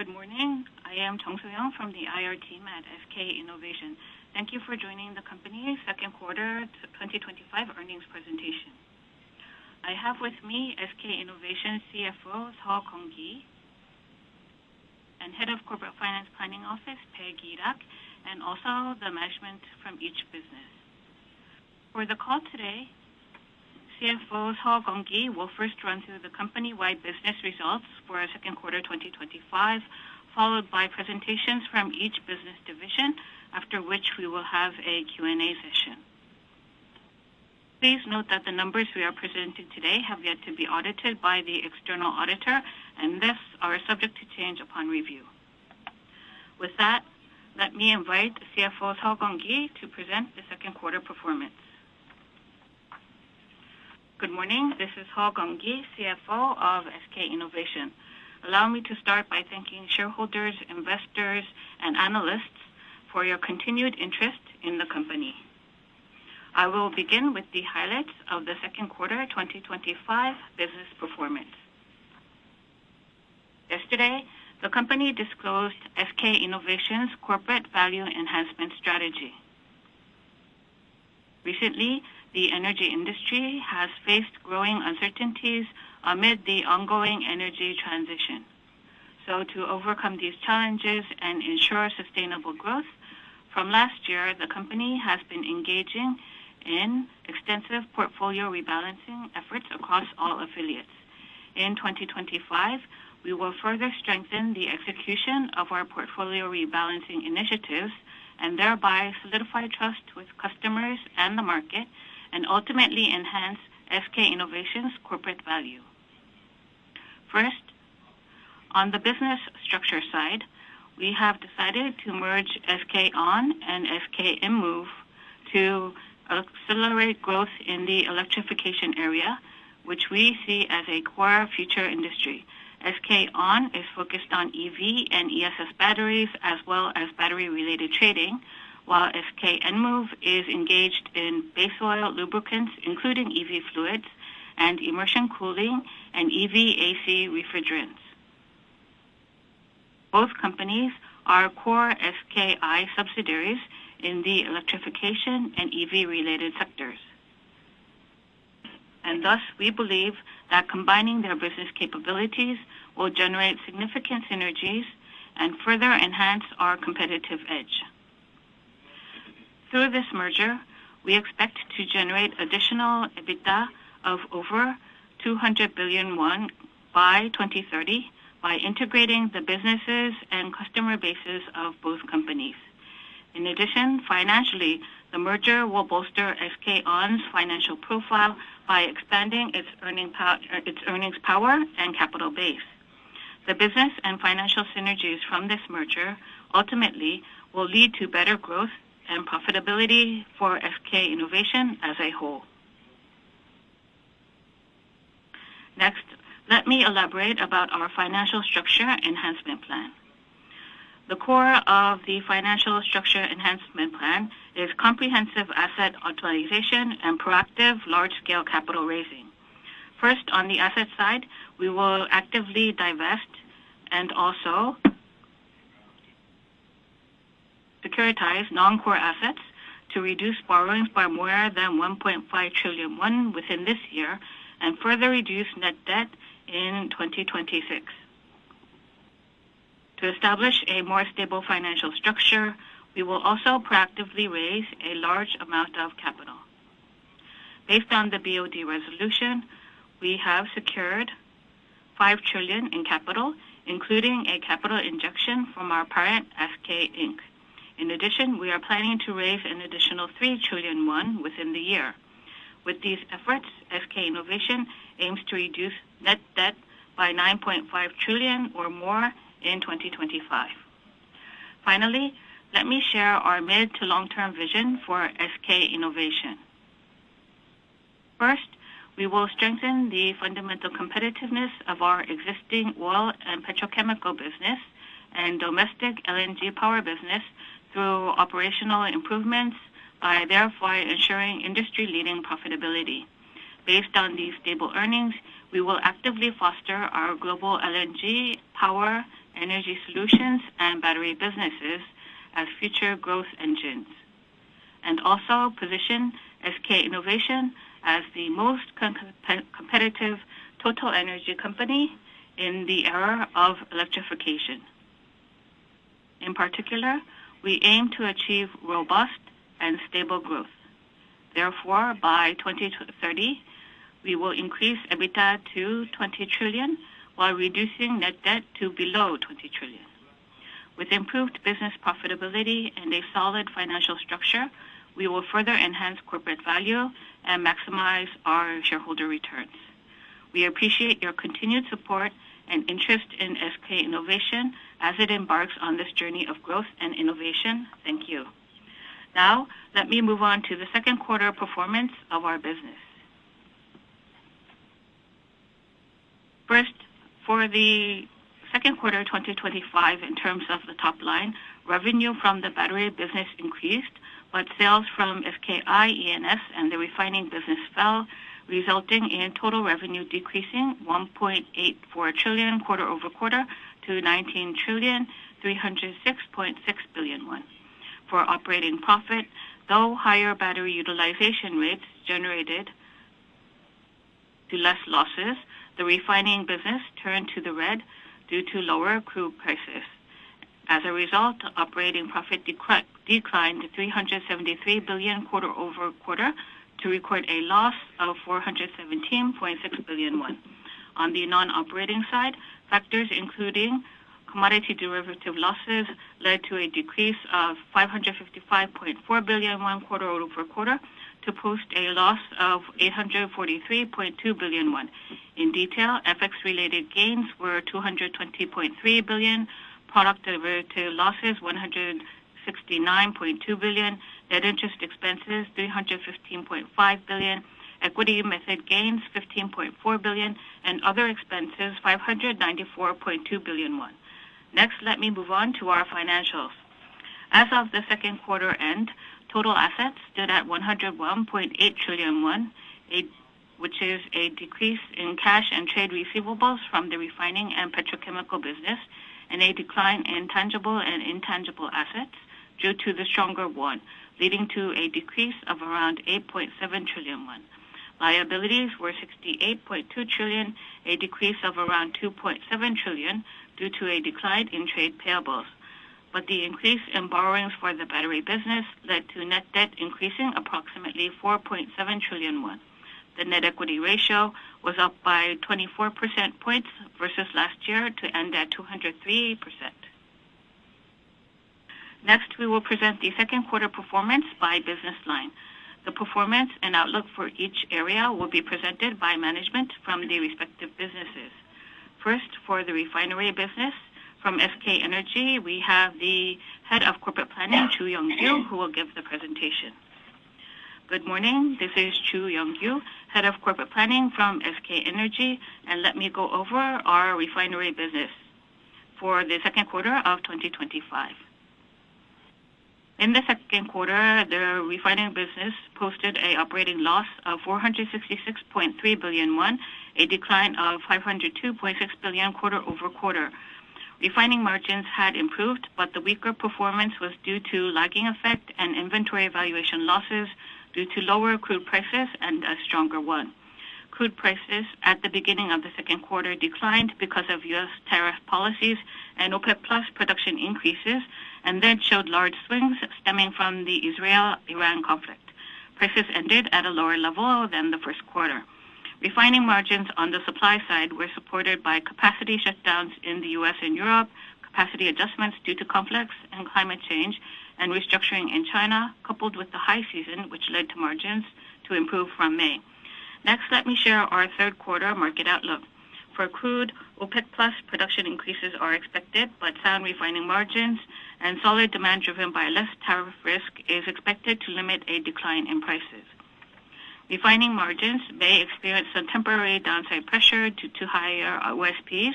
Good morning. I am Jung So-young from the IR team at SK Innovation. Thank you for joining the company's second quarter 2025 earnings presentation. I have with me SK Innovation CFO Seo Keong-ki and Head of Corporate Finance Planning Office Bae Gi-rak, and also the management from each business. For the call today, CFO Seo Keong-ki will first run through the company-wide business results for second quarter 2025, followed by presentations from each business division, after which we will have a Q&A session. Please note that the numbers we are presenting today have yet to be audited by the external auditor and thus are subject to change upon review. With that, let me invite CFO Seo Keong-ki to present the second quarter performance. Good morning. This is Seo Keong-ki, CFO of SK Innovation. Allow me to start by thanking shareholders, investors, and analysts for your continued interest in the company. I will begin with the highlights of the second quarter 2025 business performance. Yesterday, the company disclosed SK Innovation's corporate value enhancement strategy. Recently, the energy industry has faced growing uncertainties amid the ongoing energy transition. So to overcome these challenges and ensure sustainable growth, from last year, the company has been engaging in extensive portfolio rebalancing efforts across all affiliates. In 2025, we will further strengthen the execution of our portfolio rebalancing initiatives and thereby solidify trust with customers and the market, and ultimately enhance SK Innovation's corporate value. First, on the business structure side, we have decided to merge SK On and SK Enmove to accelerate growth in the electrification area, which we see as a core future industry. SK On is focused on EV and ESS batteries as well as battery-related trading, while SK Enmove is engaged in base oil lubricants, including EV fluids, and immersion cooling and EV AC refrigerants. Both companies are core SKI subsidiaries in the electrification and EV-related sectors. And thus, we believe that combining their business capabilities will generate significant synergies and further enhance our competitive edge. Through this merger, we expect to generate additional EBITDA of over 200 billion won by 2030 by integrating the businesses and customer bases of both companies. In addition, financially, the merger will bolster SK On's financial profile by expanding its earnings power and capital base. The business and financial synergies from this merger ultimately will lead to better growth and profitability for SK Innovation as a whole. Next, let me elaborate about our financial structure enhancement plan. The core of the financial structure enhancement plan is comprehensive asset utilization and proactive large-scale capital raising. First, on the asset side, we will actively divest and also securitize non-core assets to reduce borrowings by more than 1.5 trillion won within this year and further reduce net debt in 2026. To establish a more stable financial structure, we will also proactively raise a large amount of capital. Based on the BOD resolution, we have secured 5 trillion in capital, including a capital injection from our parent SK Inc. In addition, we are planning to raise an additional 3 trillion won within the year. With these efforts, SK Innovation aims to reduce net debt by 9.5 trillion or more in 2025. Finally, let me share our mid to long-term vision for SK Innovation. First, we will strengthen the fundamental competitiveness of our existing oil and petrochemical business and domestic LNG power business through operational improvements by therefore ensuring industry-leading profitability. Based on these stable earnings, we will actively foster our global LNG, power, energy solutions, and battery businesses as future growth engines, and also position SK Innovation as the most competitive total energy company in the era of electrification. In particular, we aim to achieve robust and stable growth. Therefore, by 2030, we will increase EBITDA to 20 trillion while reducing net debt to below 20 trillion. With improved business profitability and a solid financial structure, we will further enhance corporate value and maximize our shareholder returns. We appreciate your continued support and interest in SK Innovation as it embarks on this journey of growth and innovation. Thank you. Now, let me move on to the second quarter performance of our business. First, for the second quarter 2025, in terms of the top line, revenue from the battery business increased, but sales from SKI, ENS, and the refining business fell, resulting in total revenue decreasing 1.84 trillion quarter over quarter to 19 trillion 306.6 billion won. For operating profit, though higher battery utilization rates generated to less losses, the refining business turned to the red due to lower crude prices. As a result, operating profit declined to 373 billion quarter over quarter to record a loss of 417.6 billion won. On the non-operating side, factors including commodity derivative losses led to a decrease of 555.4 billion won quarter over quarter to post a loss of 843.2 billion won. In detail, FX-related gains were 220.3 billion, product derivative losses 169.2 billion, net interest expenses 315.5 billion, equity method gains 15.4 billion, and other expenses 594.2 billion won. Next, let me move on to our financials. As of the second quarter end, total assets stood at 101.8 trillion won, which is a decrease in cash and trade receivables from the refining and petrochemical business, and a decline in tangible and intangible assets due to the stronger won, leading to a decrease of around 8.7 trillion won. Liabilities were 68.2 trillion, a decrease of around 2.7 trillion due to a decline in trade payables. But the increase in borrowings for the battery business led to net debt increasing approximately 4.7 trillion won. The net equity ratio was up by 24% points versus last year to end at 203%. Next, we will present the second quarter performance by business line. The performance and outlook for each area will be presented by management from the respective businesses. First, for the refinery business, from SK Energy, we have the Head of Corporate Planning, Chu Young-gyu, who will give the presentation. Good morning, this is Chu Young-gyu, Head of Corporate Planning from SK Energy, and let me go over our refinery business for the second quarter of 2025. In the second quarter, the refining business posted an operating loss of 466.3 billion won, a decline of 502.6 billion quarter over quarter. Refining margins had improved, but the weaker performance was due to lagging effect and inventory valuation losses due to lower crude prices and a stronger won. Crude prices at the beginning of the second quarter declined because of U.S. tariff policies and OPEC Plus production increases, and then showed large swings stemming from the Israel-Iran conflict. Prices ended at a lower level than the first quarter. Refining margins on the supply side were supported by capacity shutdowns in the U.S. and Europe, capacity adjustments due to conflicts and climate change, and restructuring in China, coupled with the high season, which led to margins to improve from May. Next, let me share our third quarter market outlook. For crude, OPEC Plus production increases are expected, but sound refining margins and solid demand driven by less tariff risk is expected to limit a decline in prices. Refining margins may experience some temporary downside pressure due to higher OSPs,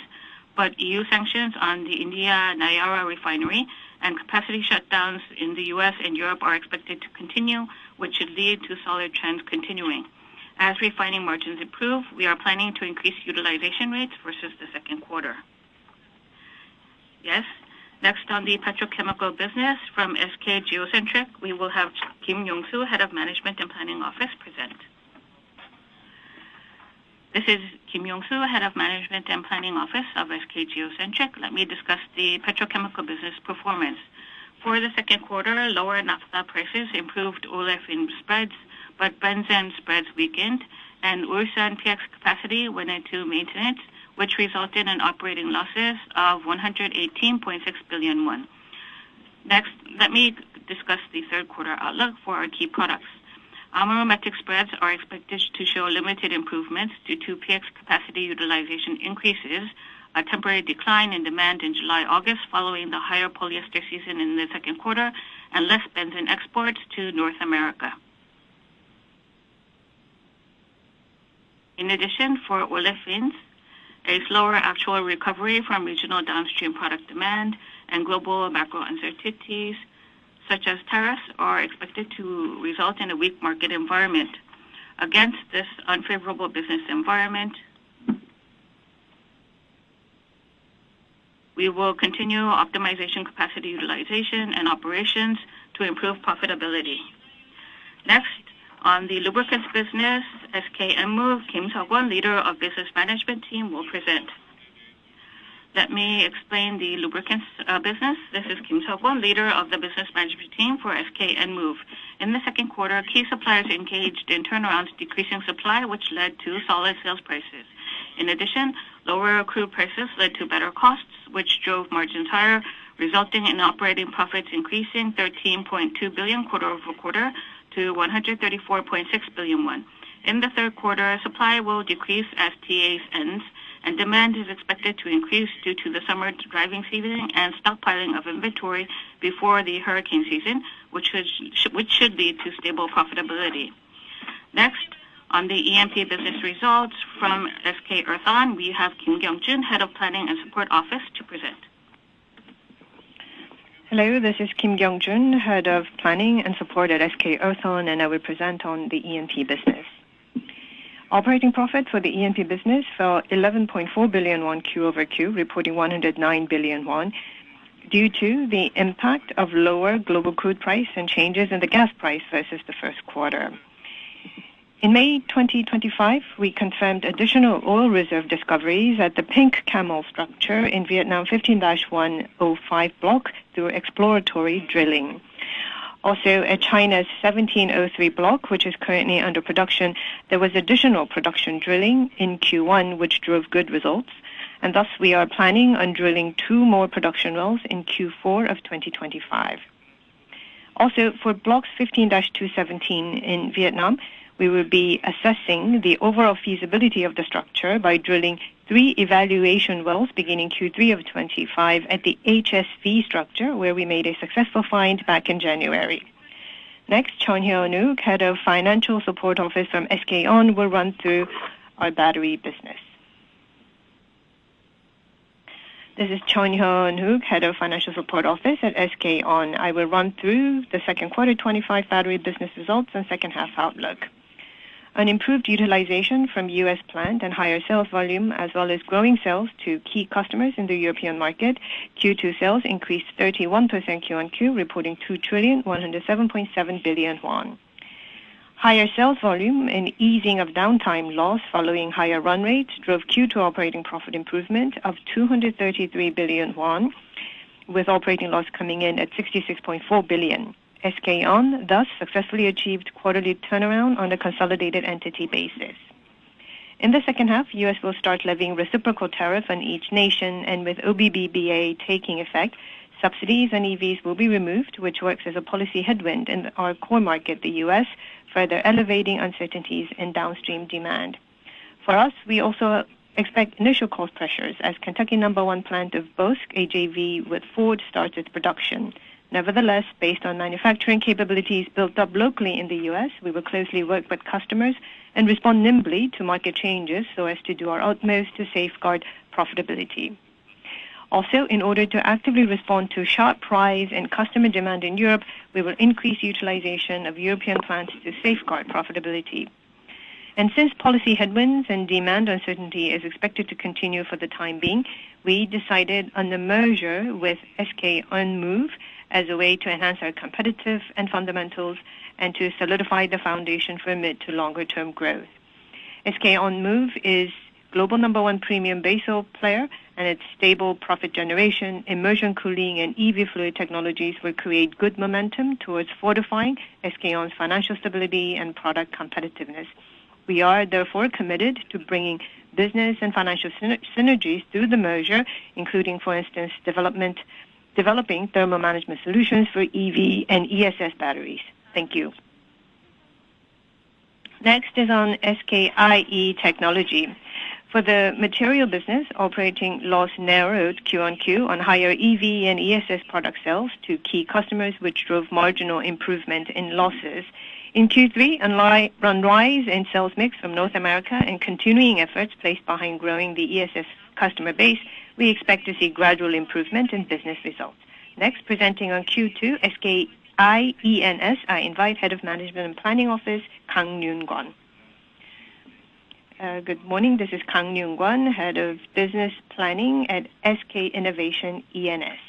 but EU sanctions on the India Nayara refinery and capacity shutdowns in the U.S. and Europe are expected to continue, which should lead to solid trends continuing. As refining margins improve, we are planning to increase utilization rates versus the second quarter. Yes. Next on the petrochemical business from SK Geocentric, we will have Kim Yong-soo, Head of Management and Planning Office, present. This is Kim Yong-soo, Head of Management and Planning Office of SK Geocentric. Let me discuss the petrochemical business performance. For the second quarter, lower naphtha prices improved olefin spreads, but benzene spreads weakened, and Ulsan PX capacity went into maintenance, which resulted in operating losses of 118.6 billion won. Next, let me discuss the third quarter outlook for our key products. Aromatic spreads are expected to show limited improvements due to PX capacity utilization increases, a temporary decline in demand in July-August following the higher polyester season in the second quarter, and less benzene exports to North America. In addition, for olefins, a slower actual recovery from regional downstream product demand and global macro uncertainties, such as tariffs, are expected to result in a weak market environment. Against this unfavorable business environment, we will continue optimization capacity utilization and operations to improve profitability. Next, on the lubricants business, SK Enmove, Kim Seok-won, leader of business management team, will present. Let me explain the lubricants business. This is Kim Seok-won, leader of the business management team for SK Enmove. In the second quarter, key suppliers engaged in turnarounds, decreasing supply, which led to solid sales prices. In addition, lower crude prices led to better costs, which drove margins higher, resulting in operating profits increasing 13.2 billion quarter-over-quarter to 134.6 billion won. In the third quarter, supply will decrease as TAs ends, and demand is expected to increase due to the summer driving season and stockpiling of inventory before the hurricane season, which should lead to stable profitability. Next, on the E&P business results from SK Earthon, we have Kim Kyung-jun, Head of Planning and Support Office, to present. Hello, this is Kim Kyung-jun, Head of Planning and Support at SK Earthon, and I will present on the E&P business. Operating profit for the E&P business fell 11.4 billion won Q-over-Q, reporting 109 billion won, due to the impact of lower global crude price and changes in the gas price versus the first quarter. In May 2025, we confirmed additional oil reserve discoveries at the Pink Camel structure in Vietnam 15-105 block through exploratory drilling. Also, at China's 1703 block, which is currently under production, there was additional production drilling in Q1, which drove good results, and thus we are planning on drilling 2 more production wells in Q4 of 2025. Also, for blocks 15-217 in Vietnam, we will be assessing the overall feasibility of the structure by drilling 3 evaluation wells beginning Q3 of 25 at the HSV structure, where we made a successful find back in January. Next, Chun Hyun-wook, Head of Financial Support Office from SK On, will run through our battery business. This is Chun Hyun-wook, Head of Financial Support Office at SK On. I will run through the second quarter 25 battery business results and second half outlook. An improved utilization from U.S. plant and higher sales volume, as well as growing sales to key customers in the European market, Q2 sales increased 31% Q-on-Q, reporting 2,107.7 billion won. Higher sales volume and easing of downtime loss following higher run rates drove Q2 operating profit improvement of 233 billion won, with operating loss coming in at 66.4 billion. SK On thus successfully achieved quarterly turnaround on a consolidated entity basis. In the second half, U.S. will start levying reciprocal tariff on each nation, and with OBBBA taking effect, subsidies on EVs will be removed, which works as a policy headwind in our core market, the U.S., further elevating uncertainties in downstream demand. For us, we also expect initial cost pressures as Kentucky No. 1 plant of Bosch, a JV with Ford, starts its production. Nevertheless, based on manufacturing capabilities built up locally in the U.S., we will closely work with customers and respond nimbly to market changes so as to do our utmost to safeguard profitability. Also, in order to actively respond to sharp rise in customer demand in Europe, we will increase utilization of European plants to safeguard profitability. And since policy headwinds and demand uncertainty is expected to continue for the time being, we decided on the merger with SK On-Move as a way to enhance our competitive and fundamentals and to solidify the foundation for mid to longer term growth. SK On-Move is global number one premium base oil player, and its stable profit generation, immersion cooling, and EV fluid technologies will create good momentum towards fortifying SK On's financial stability and product competitiveness. We are therefore committed to bringing business and financial synergies through the merger, including, for instance, developing thermal management solutions for EV and ESS batteries. Thank you. Next is on SKIE Technology. For the material business, operating loss narrowed Q-on-Q on higher EV and ESS product sales to key customers, which drove marginal improvement in losses. In Q3, on rise in sales mix from North America and continuing efforts placed behind growing the ESS customer base, we expect to see gradual improvement in business results. Next, presenting on Q2, SKIENS, I invite Head of Management and Planning Office, Kang Yoon-kwon. Good morning. This is Kang Yoon-kwon, Head of Business Planning at SK Innovation ENS.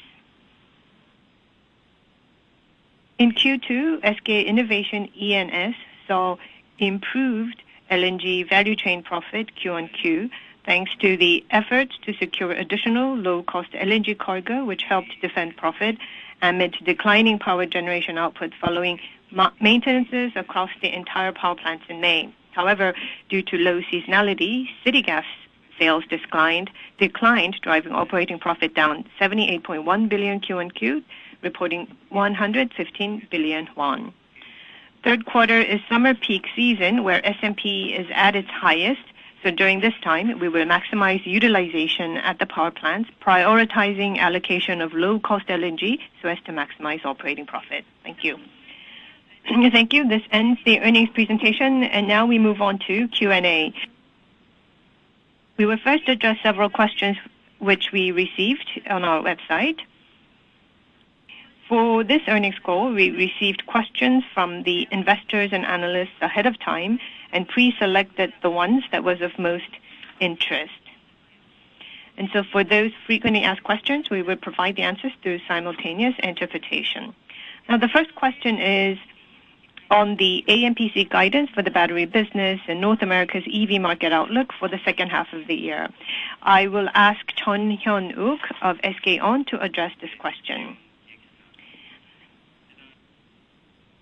In Q2, SK Innovation ENS saw improved LNG value chain profit Q-on-Q, thanks to the efforts to secure additional low-cost LNG cargo, which helped defend profit amid declining power generation output following maintenances across the entire power plants in May. However, due to low seasonality, city gas sales declined, driving operating profit down 78.1 billion Q-on-Q, reporting 115 billion won. Third quarter is summer peak season where S&P is at its highest, so during this time, we will maximize utilization at the power plants, prioritizing allocation of low-cost LNG so as to maximize operating profit. Thank you. Thank you. This ends the earnings presentation, and now we move on to Q&A. We will first address several questions which we received on our website. For this earnings call, we received questions from the investors and analysts ahead of time and pre-selected the ones that was of most interest. And so for those frequently asked questions, we will provide the answers through simultaneous interpretation. Now, the first question is on the AMPC guidance for the battery business and North America's EV market outlook for the second half of the year. I will ask Chun Hyun-uk of SK On to address this question.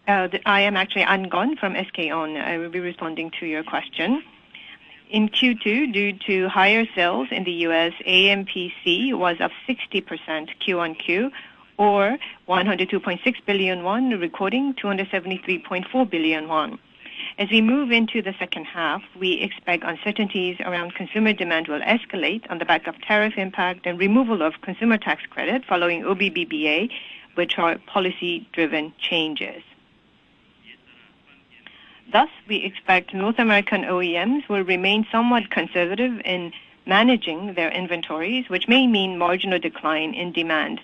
I am actually An-gon from SK On. I will be responding to your question. In Q2, due to higher sales in the U.S., AMPC was up 60% Q-on-Q, or 102.6 billion won, recording 273.4 billion won. As we move into the second half, we expect uncertainties around consumer demand will escalate on the back of tariff impact and removal of consumer tax credit following OBBBA, which are policy-driven changes. Thus, we expect North American OEMs will remain somewhat conservative in managing their inventories, which may mean marginal decline in demand.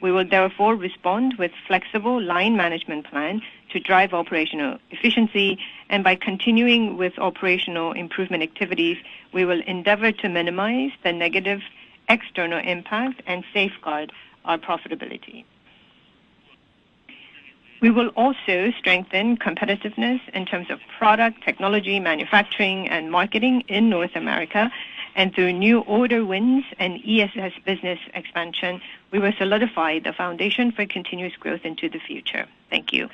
We will therefore respond with flexible line management plan to drive operational efficiency, and by continuing with operational improvement activities, we will endeavor to minimize the negative external impact and safeguard our profitability. We will also strengthen competitiveness in terms of product, technology, manufacturing, and marketing in North America, and through new order wins and ESS business expansion, we will solidify the foundation for continuous growth into the future. Thank you.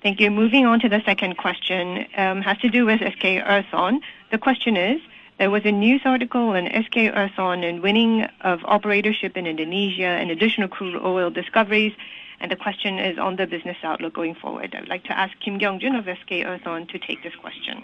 Thank you. Moving on to the second question, has to do with SK Earthon. The question is, there was a news article on SK Earthon and winning of operatorship in Indonesia and additional crude oil discoveries, and the question is on the business outlook going forward. I would like to ask Kim Kyung-jun of SK Earthon to take this question.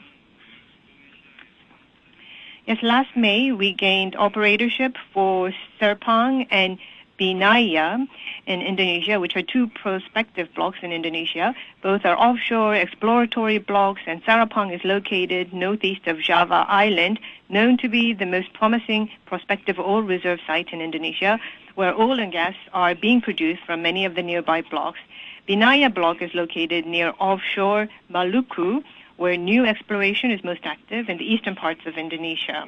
Yes, last May, we gained operatorship for Serpong and Binaya in Indonesia, which are two prospective blocks in Indonesia. Both are offshore exploratory blocks, and Serpong is located northeast of Java Island, known to be the most promising prospective oil reserve site in Indonesia, where oil and gas are being produced from many of the nearby blocks. Binaya block is located near offshore Maluku, where new exploration is most active in the eastern parts of Indonesia.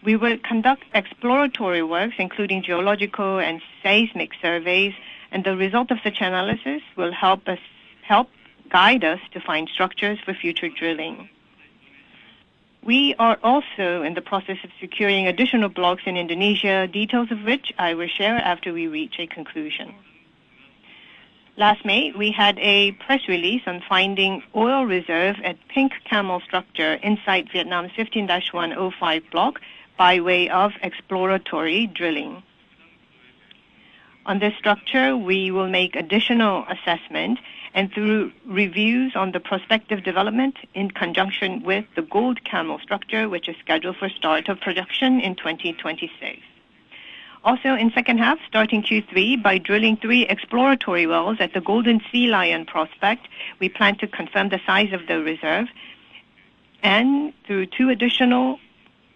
We will conduct exploratory works, including geological and seismic surveys, and the result of such analysis will help guide us to find structures for future drilling. We are also in the process of securing additional blocks in Indonesia, details of which I will share after we reach a conclusion. Last May, we had a press release on finding oil reserve at Pink Camel structure inside Vietnam's 15-105 block by way of exploratory drilling. On this structure, we will make additional assessment and through reviews on the prospective development in conjunction with the Gold Camel structure, which is scheduled for start of production in 2026. Also in second half, starting Q3, by drilling 3 exploratory wells at the Golden Sea Lion prospect, we plan to confirm the size of the reserve. And through 2 additional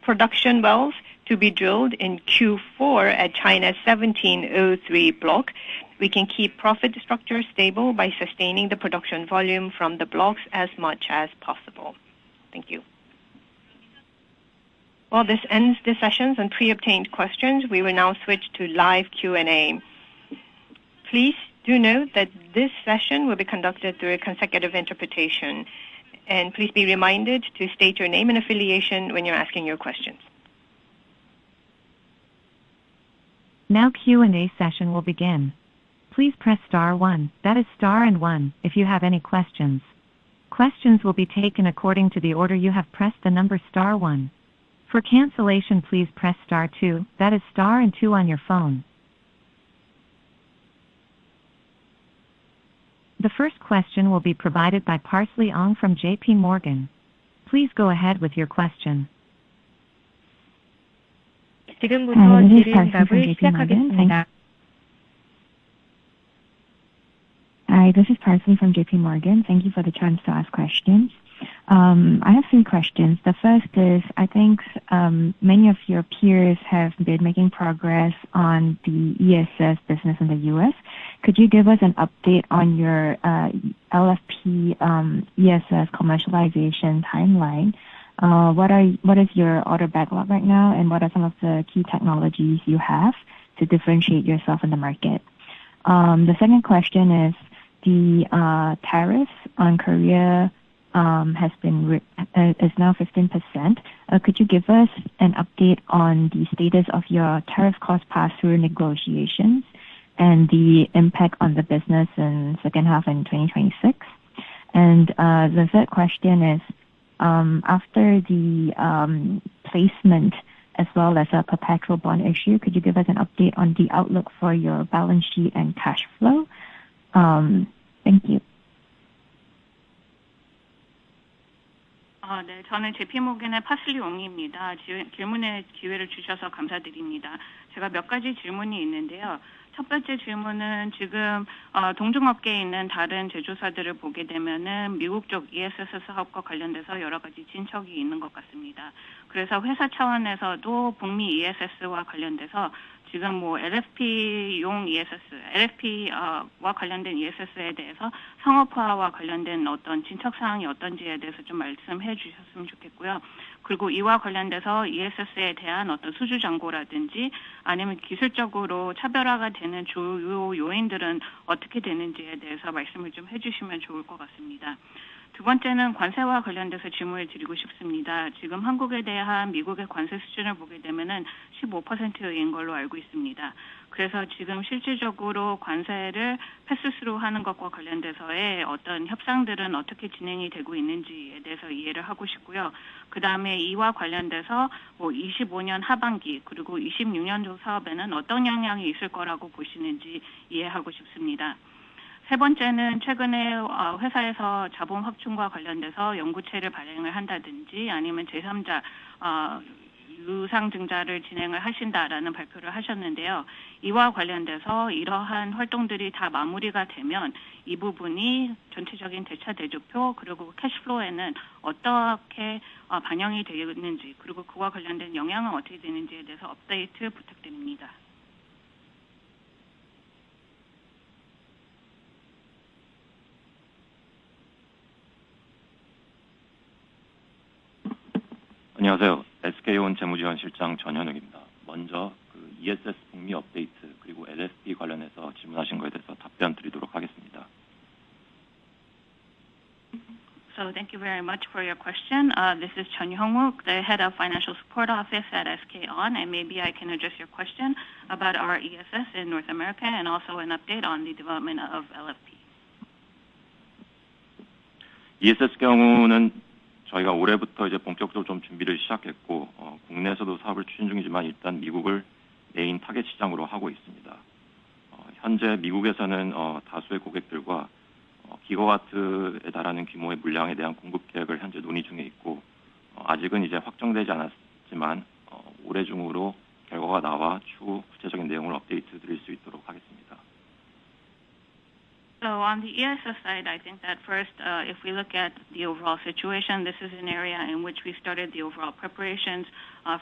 production wells to be drilled in Q4 at China's 1703 block, we can keep profit structure stable by sustaining the production volume from the blocks as much as possible. Thank you. Well, this ends the sessions on pre-obtained questions. We will now switch to live Q&A. Please do note that this session will be conducted through a consecutive interpretation. And please be reminded to state your name and affiliation when you're asking your questions. Now Q&A session will begin. Please press star 1, that is star and 1, if you have any questions. Questions will be taken according to the order you have pressed the number star 1. For cancellation, please press star 2, that is star and 2 on your phone. The first question will be provided by Parsley Ong from JP Morgan. Please go ahead with your question. 지금부터 질의응답을 시작하겠습니다. Hi, this is Parsley from JP Morgan. Thank you for the chance to ask questions. I have 3 questions. The first is, I think many of your peers have been making progress on the ESS business in the U.S. Could you give us an update on your LFP ESS commercialization timeline? What is your order backlog right now, and what are some of the key technologies you have to differentiate yourself in the market? The second question is, the tariffs on Korea is now 15%. Could you give us an update on the status of your tariff cost pass-through negotiations and the impact on the business in second half in 2026? And the third question is, after the placement as well as a perpetual bond issue, could you give us an update on the outlook for your balance sheet and cash flow? Thank you. 네, 저는 JP모건의 파슬리 옹입니다. 질문의 기회를 주셔서 감사드립니다. 제가 몇 가지 질문이 있는데요. 첫 번째 질문은 지금 동종업계에 있는 다른 제조사들을 보게 되면은 미국 쪽 ESS 사업과 관련돼서 여러 가지 진척이 있는 것 같습니다. 그래서 회사 차원에서도 북미 ESS와 관련돼서 지금 뭐 LFP용 ESS, LFP와 관련된 ESS에 대해서 상업화와 관련된 어떤 진척 사항이 어떤지에 대해서 좀 말씀해 주셨으면 좋겠고요. 그리고 이와 관련돼서 ESS에 대한 어떤 수주 잔고라든지 아니면 기술적으로 차별화가 되는 주요 요인들은 어떻게 되는지에 대해서 말씀을 좀 해주시면 좋을 것 같습니다. 두 번째는 관세와 관련돼서 질문을 드리고 싶습니다. 지금 한국에 대한 미국의 관세 수준을 보게 되면은 15%인 걸로 알고 있습니다. 그래서 지금 실질적으로 관세를 패스스루 하는 것과 관련돼서의 어떤 협상들은 어떻게 진행이 되고 있는지에 대해서 이해를 하고 싶고요. 그 다음에 이와 관련돼서 뭐 25년 하반기 그리고 26년도 사업에는 어떤 영향이 있을 거라고 보시는지 이해하고 싶습니다. 세 번째는 최근에 회사에서 자본 확충과 관련돼서 연구체를 발행을 한다든지 아니면 제3자 유상증자를 진행을 하신다라는 발표를 하셨는데요. 이와 관련돼서 이러한 활동들이 다 마무리가 되면 이 부분이 전체적인 대차 대조표 그리고 캐시플로우에는 어떻게 반영이 되는지 그리고 그와 관련된 영향은 어떻게 되는지에 대해서 업데이트 부탁드립니다. 안녕하세요. SK온 재무지원실장 전현욱입니다. 먼저 ESS 북미 업데이트 그리고 LFP 관련해서 질문하신 거에 대해서 답변 드리도록 하겠습니다. So thank you very much for your question. This is Chun Hyung-wook, the head of Financial Support Office at SK On, and maybe I can address your question about our ESS in North America and also an update on the development of LFP. ESS 경우는 저희가 올해부터 이제 본격적으로 좀 준비를 시작했고, 국내에서도 사업을 추진 중이지만 일단 미국을 메인 타겟 시장으로 하고 있습니다. 현재 미국에서는 다수의 고객들과 기가와트에 달하는 규모의 물량에 대한 공급 계획을 현재 논의 중에 있고, 아직은 이제 확정되지 않았지만 올해 중으로 결과가 나와 추후 구체적인 내용을 업데이트 드릴 수 있도록 하겠습니다. So on the ESS side, I think that first, if we look at the overall situation, this is an area in which we started the overall preparations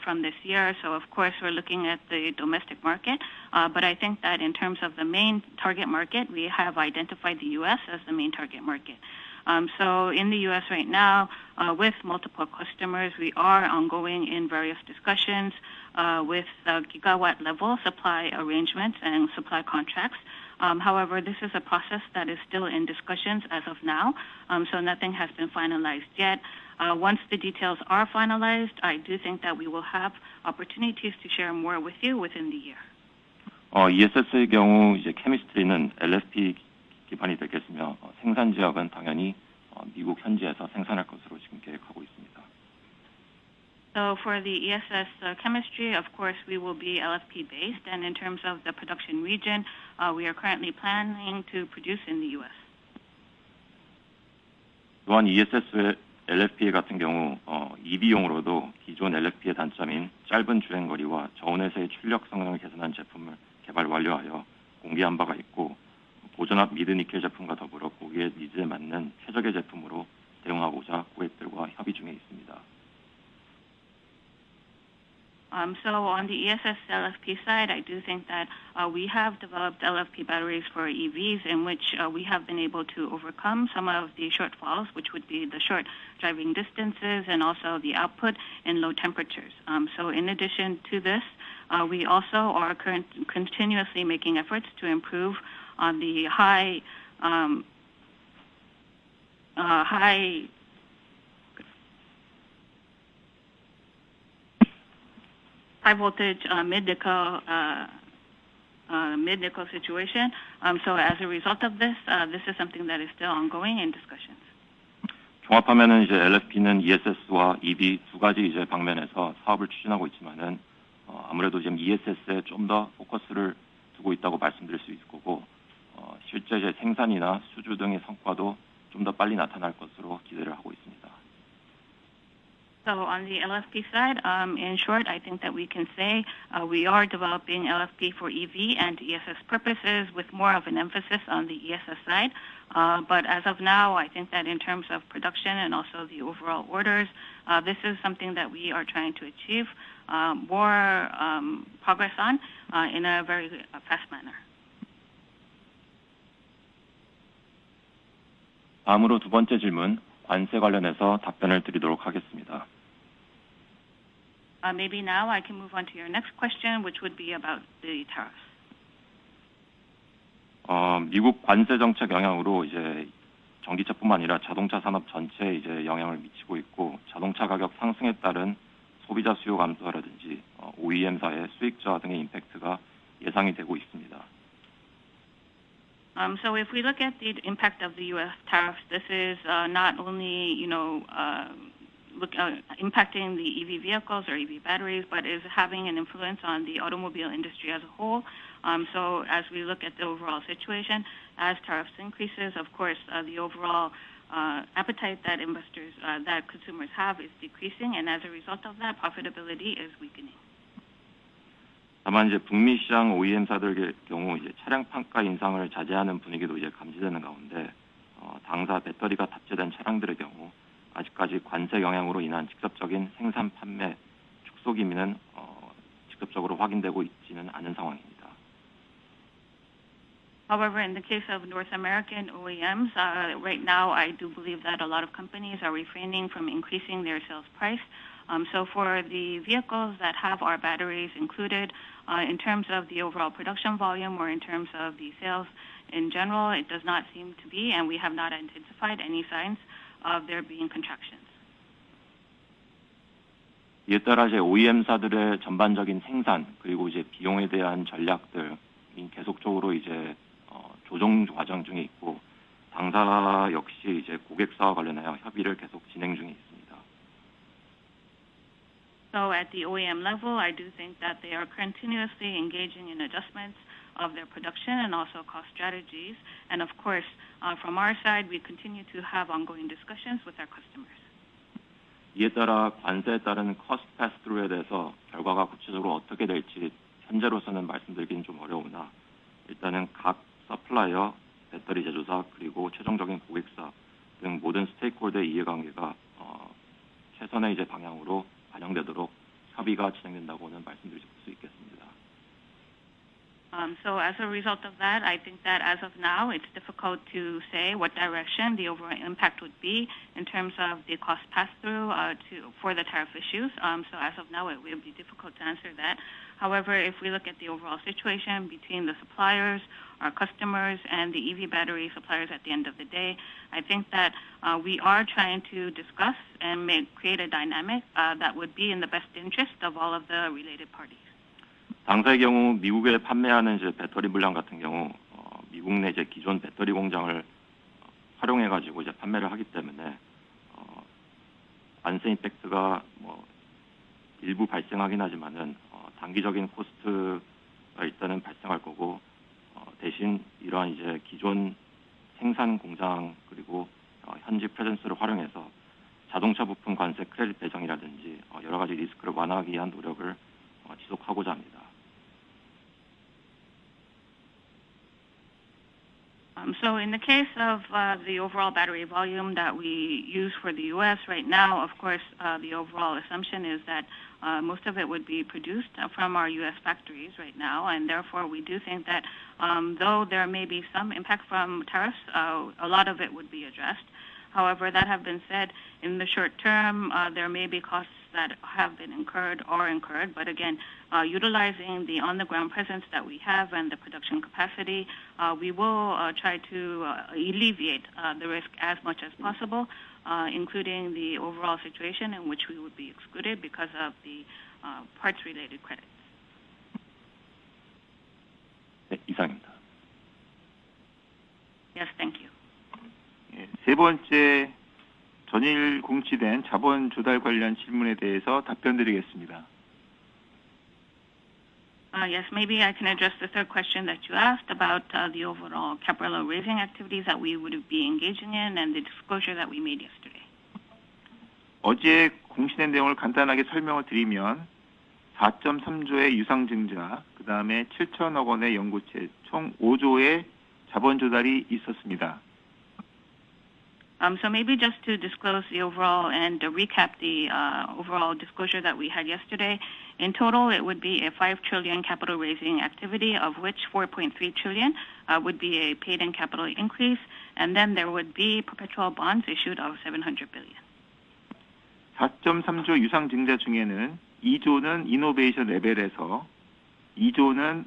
from this year. So of course, we're looking at the domestic market, but I think that in terms of the main target market, we have identified the U.S. as the main target market. So in the U.S. right now, with multiple customers, we are ongoing in various discussions with gigawatt level supply arrangements and supply contracts. However, this is a process that is still in discussions as of now, so nothing has been finalized yet. Once the details are finalized, I do think that we will have opportunities to share more with you within the year. ESS의 경우 이제 케미스트리는 LFP 기반이 되겠으며 생산 지역은 당연히 미국 현지에서 생산할 것으로 지금 계획하고 있습니다. So for the ESS chemistry, of course, we will be LFP based, and in terms of the production region, we are currently planning to produce in the U.S. 또한 ESS LFP 같은 경우 EV용으로도 기존 LFP의 단점인 짧은 주행거리와 저온에서의 출력 성능을 개선한 제품을 개발 완료하여 공개한 바가 있고, 고전압 미드 니켈 제품과 더불어 고객의 니즈에 맞는 최적의 제품으로 대응하고자 고객들과 협의 중에 있습니다. So on the ESS LFP side, I do think that we have developed LFP batteries for EVs in which we have been able to overcome some of the shortfalls, which would be the short driving distances and also the output in low temperatures. So in addition to this, we also are continuously making efforts to improve on the high voltage mid nickel situation. So as a result of this, this is something that is still ongoing in discussions. 종합하면은 이제 LFP는 ESS와 EV 두 가지 이제 방면에서 사업을 추진하고 있지만은 아무래도 지금 ESS에 좀 더 포커스를 두고 있다고 말씀드릴 수 있을 거고, 실제 이제 생산이나 수주 등의 성과도 좀 더 빨리 나타날 것으로 기대를 하고 있습니다. So on the LFP side, in short, I think that we can say we are developing LFP for EV and ESS purposes with more of an emphasis on the ESS side. But as of now, I think that in terms of production and also the overall orders, this is something that we are trying to achieve more progress on in a very fast manner. 다음으로 두 번째 질문, 관세 관련해서 답변을 드리도록 하겠습니다. Maybe now I can move on to your next question, which would be about the tariffs. 미국 관세 정책 영향으로 이제 전기차뿐만 아니라 자동차 산업 전체에 이제 영향을 미치고 있고, 자동차 가격 상승에 따른 소비자 수요 감소라든지 OEM사의 수익 저하 등의 임팩트가 예상이 되고 있습니다. So if we look at the impact of the U.S. tariffs, this is not only, impacting the EV vehicles or EV batteries, but is having an influence on the automobile industry as a whole. So as we look at the overall situation, as tariffs increases, of course, the overall appetite that consumers have is decreasing, and as a result of that, profitability is weakening. 다만 이제 북미 시장 OEM사들의 경우 이제 차량 판가 인상을 자제하는 분위기도 이제 감지되는 가운데, 당사 배터리가 탑재된 차량들의 경우 아직까지 관세 영향으로 인한 직접적인 생산 판매 축소 기미는 직접적으로 확인되고 있지는 않은 상황입니다. However, in the case of North American OEMs, right now I do believe that a lot of companies are refraining from increasing their sales price So for the vehicles that have our batteries included, in terms of the overall production volume or in terms of the sales in general, it does not seem to be, and we have not identified any signs of there being contractions. 이에 따라 이제 OEM사들의 전반적인 생산 그리고 이제 비용에 대한 전략들이 계속적으로 이제 조정 과정 중에 있고 당사 역시 이제 고객사와 관련하여 협의를 계속 진행 중에 있습니다. So at the OEM level, I do think that they are continuously engaging in adjustments of their production and also cost strategies. And of course, from our side, we continue to have ongoing discussions with our customers. 이에 따라 관세에 따른 cost pass-through에 대해서 결과가 구체적으로 어떻게 될지 현재로서는 말씀드리기는 좀 어려우나 일단은 각 서플라이어, 배터리 제조사 그리고 최종적인 고객사 등 모든 스테이크홀더의 이해관계가 최선의 이제 방향으로 반영되도록 협의가 진행된다고는 말씀드릴 수 있겠습니다. So as a result of that, I think that as of now, it's difficult to say what direction the overall impact would be in terms of the cost pass-through for the tariff issues. So as of now, it will be difficult to answer that. However, if we look at the overall situation between the suppliers, our customers, and the EV battery suppliers at the end of the day, I think that we are trying to discuss and create a dynamic that would be in the best interest of all of the related parties. 당사의 경우 미국에 판매하는 이제 배터리 물량 같은 경우 미국 내 이제 기존 배터리 공장을 활용해 가지고 이제 판매를 하기 때문에 관세 임팩트가 뭐 일부 발생하긴 하지만은 단기적인 코스트가 일단은 발생할 거고 대신 이러한 이제 기존 생산 공장 그리고 현지 프레젠스를 활용해서 자동차 부품 관세 크레딧 배정이라든지 여러 가지 리스크를 완화하기 위한 노력을 지속하고자 합니다. So in the case of the overall battery volume that we use for the U.S. right now, of course, the overall assumption is that most of it would be produced from our U.S. factories right now, and therefore we do think that though there may be some impact from tariffs, a lot of it would be addressed. However, that have been said, in the short term, there may be costs that have been incurred, but again, utilizing the on-the-ground presence that we have and the production capacity, we will try to alleviate the risk as much as possible, including the overall situation in which we would be excluded because of the parts-related credits. 네, 이상입니다. Yes, thank you. 세 번째 전일 공시된 자본 조달 관련 질문에 대해서 답변드리겠습니다. Yes, maybe I can address the third question that you asked about the overall capital raising activities that we would be engaging in and the disclosure that we made yesterday. 어제 공시된 내용을 간단하게 설명을 드리면 4.3조의 유상증자, 그 다음에 7천억 원의 연구체, 총 5조의 자본 조달이 있었습니다. So maybe just to disclose the overall and to recap the overall disclosure that we had yesterday, in total it would be a 5 trillion capital raising activity, of which 4.3 trillion would be a paid-in capital increase, and then there would be perpetual bonds issued of 700 billion. 4.3조 유상증자 중에는 2조는 이노베이션 레벨에서, 2조는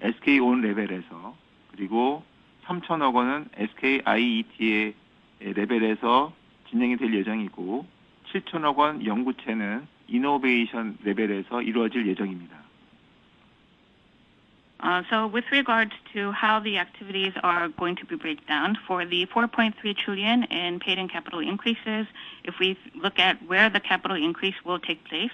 SK온 레벨에서, 그리고 3천억 원은 SKIET의 레벨에서 진행이 될 예정이고 7천억 원 연구체는 이노베이션 레벨에서 이루어질 예정입니다. So with regards to how the activities are going to be breakdown, for the 4.3 trillion in paid-in capital increases, if we look at where the capital increase will take place,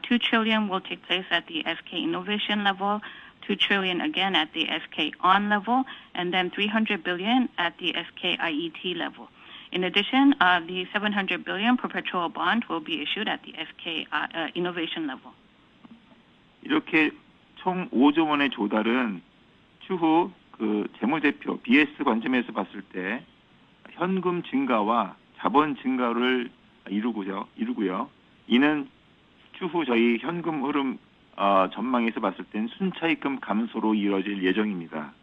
2 trillion will take place at the SK Innovation level, 2 trillion again at the SK On level, and then 300 billion at the SK IET level. In addition, the 700 billion perpetual bond will be issued at the SK Innovation level. 이렇게 총 5조 원의 조달은 추후 그 재무제표 BS 관점에서 봤을 때 현금 증가와 자본 증가를 이루고요. 이는 추후 저희 현금 흐름 전망에서 봤을 땐 순차입금 감소로 이루어질 예정입니다.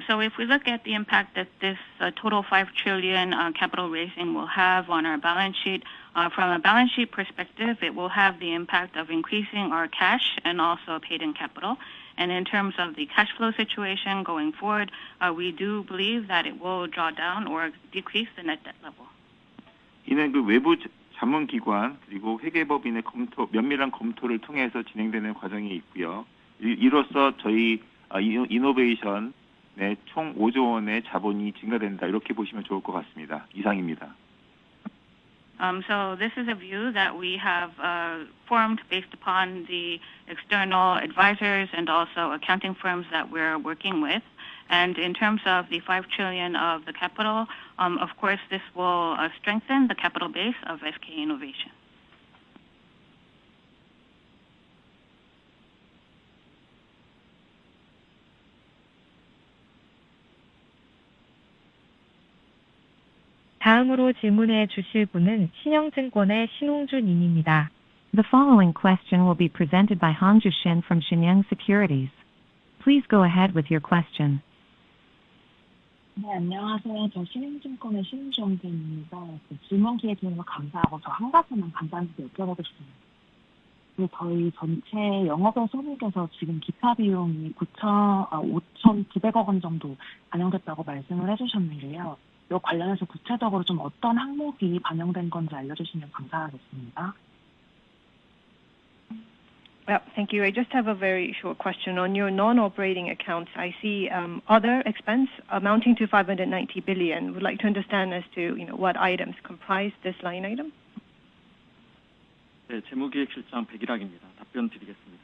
So if we look at the impact that this total 5 trillion capital raising will have on our balance sheet, from a balance sheet perspective, it will have the impact of increasing our cash and also paid-in capital. And in terms of the cash flow situation going forward, we do believe that it will draw down or decrease the net debt level. 이는 그 외부 자문기관 그리고 회계법인의 면밀한 검토를 통해서 진행되는 과정이 있고요. 이로써 저희 이노베이션의 총 5조 원의 자본이 증가된다 이렇게 보시면 좋을 것 같습니다. 이상입니다. So this is a view that we have formed based upon the external advisors and also accounting firms that we're working with. And in terms of the 5 trillion of the capital, of course, this will strengthen the capital base of SK Innovation. 다음으로 질문해 주실 분은 신영증권의 신홍준 님입니다. The following question will be presented by Hongju Shin from Shinyoung Securities. Please go ahead with your question. 네, 안녕하세요. 저 신영증권의 신정재입니다. 질문 기회 주셔서 감사하고 저 한 가지만 간단히 여쭤보겠습니다. 저희 전체 영업외 손익에서 지금 기타 비용이 5,900억 원 정도 반영됐다고 말씀을 해주셨는데요. 이 관련해서 구체적으로 좀 어떤 항목이 반영된 건지 알려주시면 감사하겠습니다. Thank you. I just have a very short question. On your non-operating accounts, I see other expense amounting to 590 billion. Would like to understand as to what items comprise this line item. 네, 재무기획실장 백일학입니다. 답변 드리겠습니다.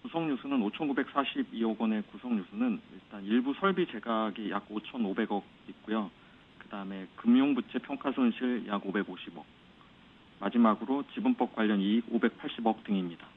구성유수는 5,942억 원의 구성유수는 일단 일부 설비 제각이 약 5,500억 있고요. 그 다음에 금융부채 평가손실 약 550억. 마지막으로 지분법 관련 이익 580억 등입니다.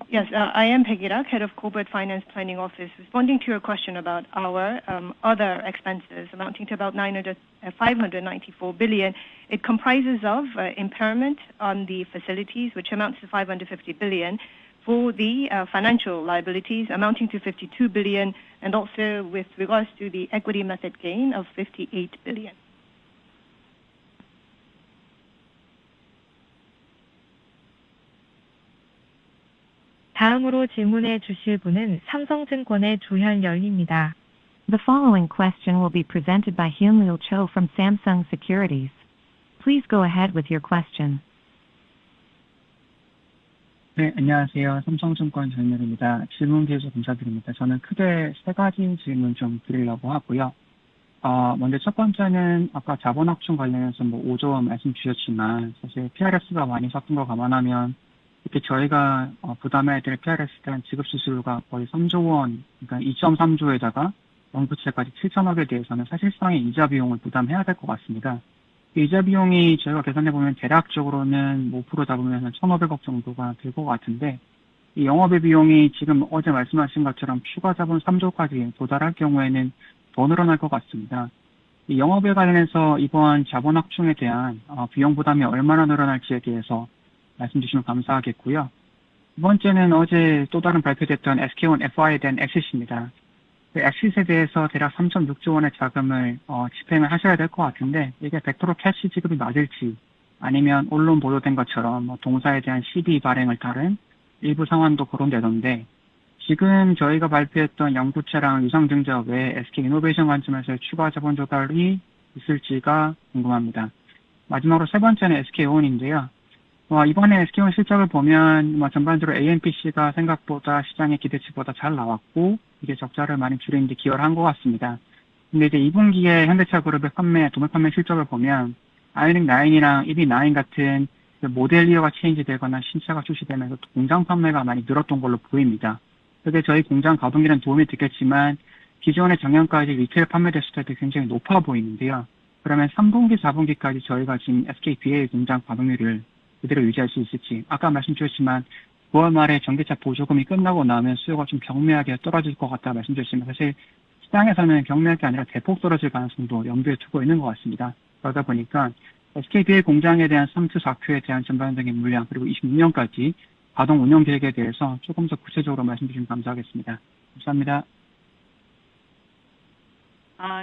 Yes, I am Peggy Rak, head of Corporate Finance Planning Office, responding to your question about our other expenses amounting to about 594 billion. It comprises of impairment on the facilities, which amounts to 550 billion, for the financial liabilities amounting to 52 billion, and also with regards to the equity method gain of 58 billion. 다음으로 질문해 주실 분은 삼성증권의 조현열입니다. The following question will be presented by Hyun-Lil Cho from Samsung Securities. Please go ahead with your question. 네, 안녕하세요. 삼성증권 조현열입니다. 질문 기회 주셔서 감사드립니다. 저는 크게 세 가지 질문 좀 드리려고 하고요. 먼저 첫 번째는 아까 자본 확충 관련해서 5조 원 말씀 주셨지만 사실 PRS가 많이 섞인 거 감안하면 이렇게 저희가 부담해야 될 PRS에 대한 지급 수수료가 거의 3조 원, 그러니까 2.3조에다가 영부채까지 7천억에 대해서는 사실상의 이자 비용을 부담해야 될 것 같습니다. 이자 비용이 저희가 계산해보면 대략적으로는 5% 잡으면 1,500억 정도가 될 것 같은데, 이 영업의 비용이 지금 어제 말씀하신 것처럼 추가 자본 3조까지 도달할 경우에는 더 늘어날 것 같습니다. 이 영업에 관련해서 이번 자본 확충에 대한 비용 부담이 얼마나 늘어날지에 대해서 말씀 주시면 감사하겠고요. 두 번째는 어제 또 다른 발표됐던 SK-On FI에 대한 엑시트입니다. 엑시트에 대해서 대략 3.6조 원의 자금을 집행을 하셔야 될 것 같은데 이게 100% 캐시 지급이 맞을지 아니면 언론 보도된 것처럼 동사에 대한 CD 발행을 따른 일부 상황도 거론되던데 지금 저희가 발표했던 영구채랑 유상증자 외에 SK 이노베이션 관점에서의 추가 자본 조달이 있을지가 궁금합니다. 마지막으로 세 번째는 SK-On인데요. 이번에 SK-On 실적을 보면 전반적으로 AMPC가 생각보다 시장의 기대치보다 잘 나왔고 이게 적자를 많이 줄이는 데 기여를 한 것 같습니다. 근데 이제 2분기에 현대차 그룹의 도매 판매 실적을 보면 아이닉 9이랑 EV9 같은 모델 리어가 체인지되거나 신차가 출시되면서 공장 판매가 많이 늘었던 걸로 보입니다. 그게 저희 공장 가동률은 도움이 됐겠지만 기존의 작년까지 리테일 판매됐을 때도 굉장히 높아 보이는데요. 그러면 3분기, 4분기까지 저희가 지금 SK BA 공장 가동률을 그대로 유지할 수 있을지, 아까 말씀 주셨지만 9월 말에 전기차 보조금이 끝나고 나면 수요가 좀 경미하게 떨어질 것 같다 말씀 주셨지만 사실 시장에서는 경매가 아니라 대폭 떨어질 가능성도 염두에 두고 있는 것 같습니다. 그러다 보니까 SKBA 공장에 대한 3주 4큐에 대한 전반적인 물량 그리고 26년까지 가동 운영 계획에 대해서 조금 더 구체적으로 말씀 주시면 감사하겠습니다. 감사합니다.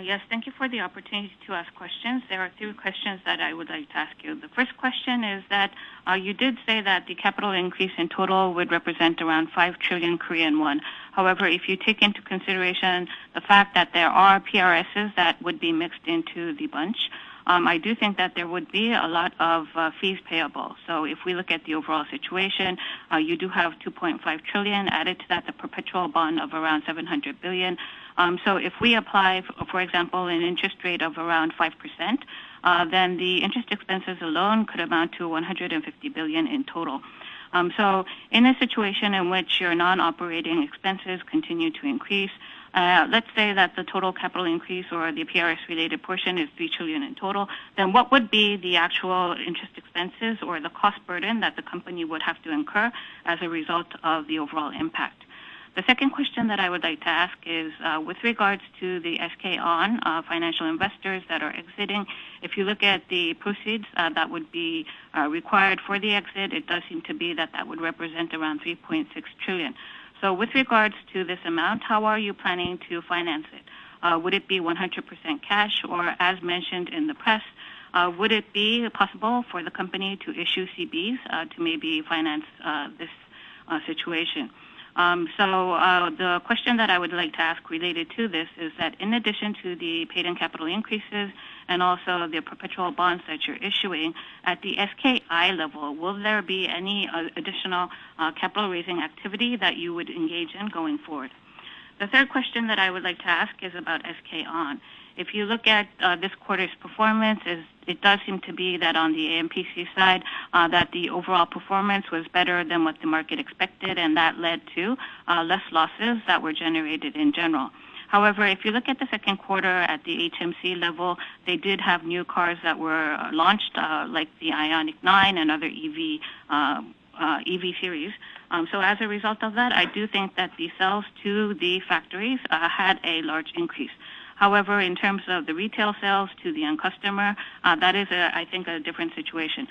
Yes, thank you for the opportunity to ask questions. There are three questions that I would like to ask you. The first question is that you did say that the capital increase in total would represent around 5 trillion Korean won. However, if you take into consideration the fact that there are PRSs that would be mixed into the bunch, I do think that there would be a lot of fees payable. So if we look at the overall situation, you do have 2.5 trillion, added to that the perpetual bond of around 700 billion. So if we apply, for example, an interest rate of around 5%, then the interest expenses alone could amount to 150 billion in total. So in a situation in which your non-operating expenses continue to increase, let's say that the total capital increase or the PRS-related portion is 3 trillion in total, then what would be the actual interest expenses or the cost burden that the company would have to incur as a result of the overall impact? The second question that I would like to ask is with regards to the SK On financial investors that are exiting. If you look at the proceeds that would be required for the exit, it does seem to be that that would represent around 3.6 trillion. So with regards to this amount, how are you planning to finance it? Would it be 100% cash, or as mentioned in the press, would it be possible for the company to issue CBs to maybe finance this situation? So the question that I would like to ask related to this is that in addition to the paid-in capital increases and also the perpetual bonds that you're issuing, at the SKI level, will there be any additional capital raising activity that you would engage in going forward? The third question that I would like to ask is about SK On. If you look at this quarter's performance, it does seem to be that on the AMPC side, that the overall performance was better than what the market expected, and that led to less losses that were generated in general. However, if you look at the second quarter at the HMC level, they did have new cars that were launched, like the Ioniq 9 and other EV series. So as a result of that, I do think that the sales to the factories had a large increase. However, in terms of the retail sales to the end customer, that is, I think, a different situation.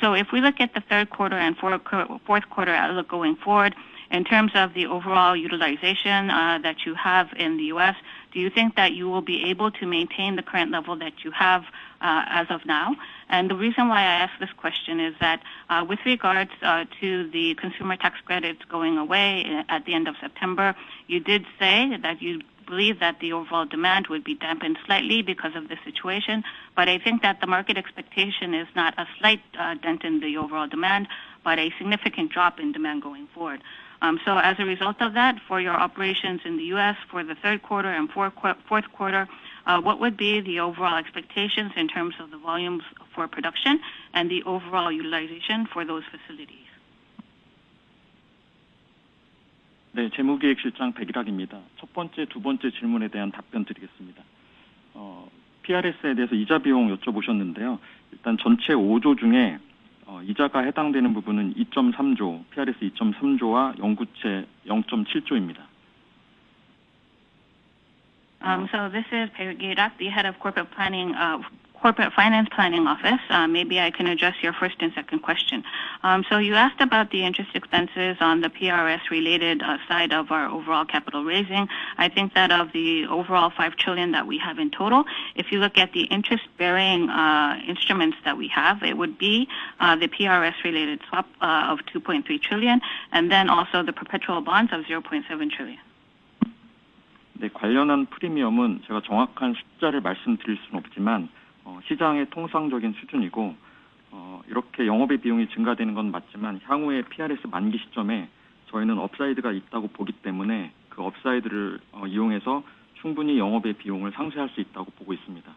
So if we look at the third quarter and fourth quarter outlook going forward, in terms of the overall utilization that you have in the U.S., do you think that you will be able to maintain the current level that you have as of now? And the reason why I ask this question is that with regards to the consumer tax credits going away at the end of September, you did say that you believe that the overall demand would be dampened slightly because of the situation, but I think that the market expectation is not a slight dent in the overall demand, but a significant drop in demand going forward. So as a result of that, for your operations in the U.S. for the third quarter and fourth quarter, what would be the overall expectations in terms of the volumes for production and the overall utilization for those facilities? 네, 재무기획실장 백일학입니다. 첫 번째, 두 번째 질문에 대한 답변 드리겠습니다. PRS에 대해서 이자 비용 여쭤보셨는데요. 일단 전체 5조 중에 이자가 해당되는 부분은 2.3조, PRS 2.3조와 영구채 0.7조입니다. So this is Baek-il, the head of corporate planning, corporate finance planning office. Maybe I can address your first and second question. So you asked about the interest expenses on the PRS related side of our overall capital raising. I think that of the overall 5 trillion that we have in total, if you look at the interest bearing instruments that we have, it would be the PRS related swap of 2.3 trillion and then also the perpetual bonds of 0.7 trillion. 네, 관련한 프리미엄은 제가 정확한 숫자를 말씀드릴 수는 없지만 시장의 통상적인 수준이고 이렇게 영업의 비용이 증가되는 건 맞지만 향후에 PRS 만기 시점에 저희는 업사이드가 있다고 보기 때문에 그 업사이드를 이용해서 충분히 영업의 비용을 상쇄할 수 있다고 보고 있습니다.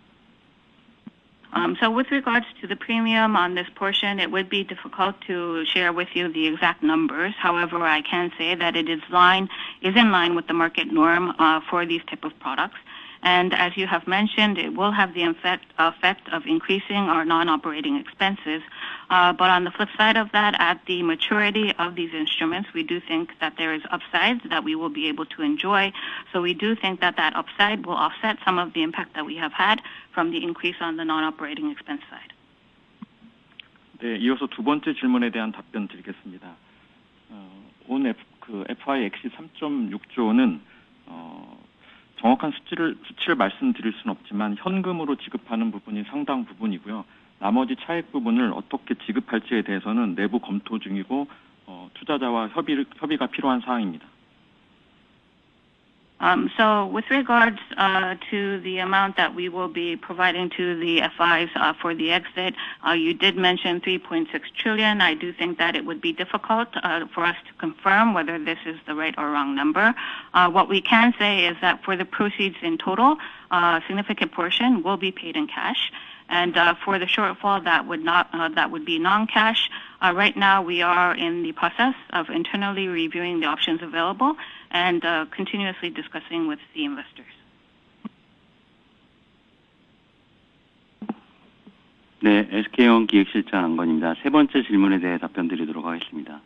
So with regards to the premium on this portion, it would be difficult to share with you the exact numbers. However, I can say that it is in line with the market norm for these type of products. And as you have mentioned, it will have the effect of increasing our non-operating expenses. But on the flip side of that, at the maturity of these instruments, we do think that there is upside that we will be able to enjoy. So we do think that that upside will offset some of the impact that we have had from the increase on the non-operating expense side. 네, 이어서 두 번째 질문에 대한 답변 드리겠습니다. 온 FI 액시 3.6조 원은 정확한 수치를 말씀드릴 수는 없지만 현금으로 지급하는 부분이 상당 부분이고요. 나머지 차액 부분을 어떻게 지급할지에 대해서는 내부 검토 중이고 투자자와 협의가 필요한 사항입니다. So with regards to the amount that we will be providing to the FIs for the exit, you did mention 3.6 trillion. I do think that it would be difficult for us to confirm whether this is the right or wrong number. What we can say is that for the proceeds in total, a significant portion will be paid in cash. And for the shortfall, that would be non-cash. Right now, we are in the process of internally reviewing the options available and continuously discussing with the investors. 네, SK온 기획실장 안건입니다. 세 번째 질문에 대해 답변드리도록 하겠습니다.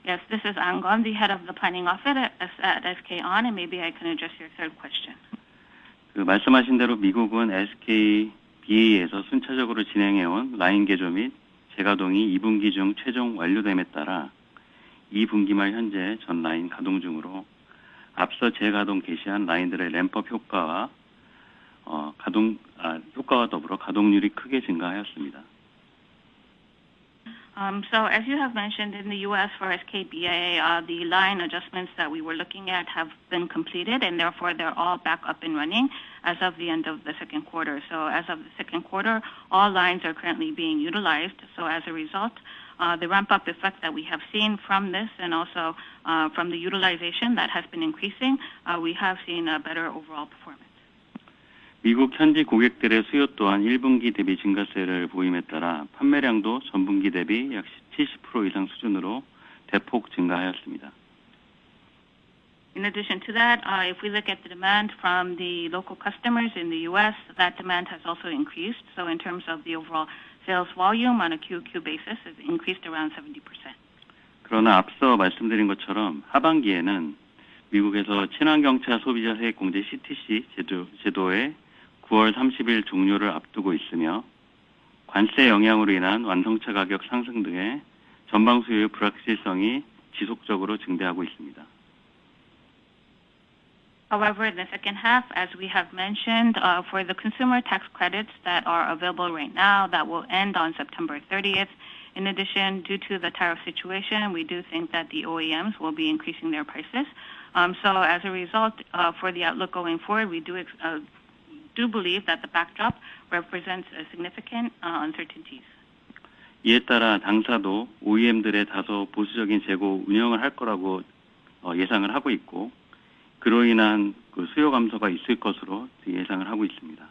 Yes, this is Angon, the head of the planning office at SK On, and maybe I can address your third question. 말씀하신 대로 미국은 SKBA에서 순차적으로 진행해온 라인 개조 및 재가동이 2분기 중 최종 완료됨에 따라 2분기 말 현재 전 라인 가동 중으로 앞서 재가동 개시한 라인들의 램프업 효과와 효과와 더불어 가동률이 크게 증가하였습니다. So as you have mentioned in the U.S. for SKBA, the line adjustments that we were looking at have been completed, and therefore they're all back up and running as of the end of the second quarter. So as of the second quarter, all lines are currently being utilized. So as a result, the ramp-up effect that we have seen from this and also from the utilization that has been increasing, we have seen a better overall performance. 미국 현지 고객들의 수요 또한 1분기 대비 증가세를 보임에 따라 판매량도 전분기 대비 약 70% 이상 수준으로 대폭 증가하였습니다. In addition to that, if we look at the demand from the local customers in the U.S., that demand has also increased. So in terms of the overall sales volume on a QQ basis, it's increased around 70%. 그러나 앞서 말씀드린 것처럼 하반기에는 미국에서 친환경차 소비자 세액 공제 CTC 제도의 9월 30일 종료를 앞두고 있으며 관세 영향으로 인한 완성차 가격 상승 등의 전방 수요의 불확실성이 지속적으로 증대하고 있습니다. However, in the second half, as we have mentioned, for the consumer tax credits that are available right now, that will end on September 30th. In addition, due to the tariff situation, we do think that the OEMs will be increasing their prices. So as a result, for the outlook going forward, we do believe that the backdrop represents a significant uncertainties. 이에 따라 당사도 OEM들의 다소 보수적인 재고 운영을 할 거라고 예상을 하고 있고 그로 인한 수요 감소가 있을 것으로 예상을 하고 있습니다.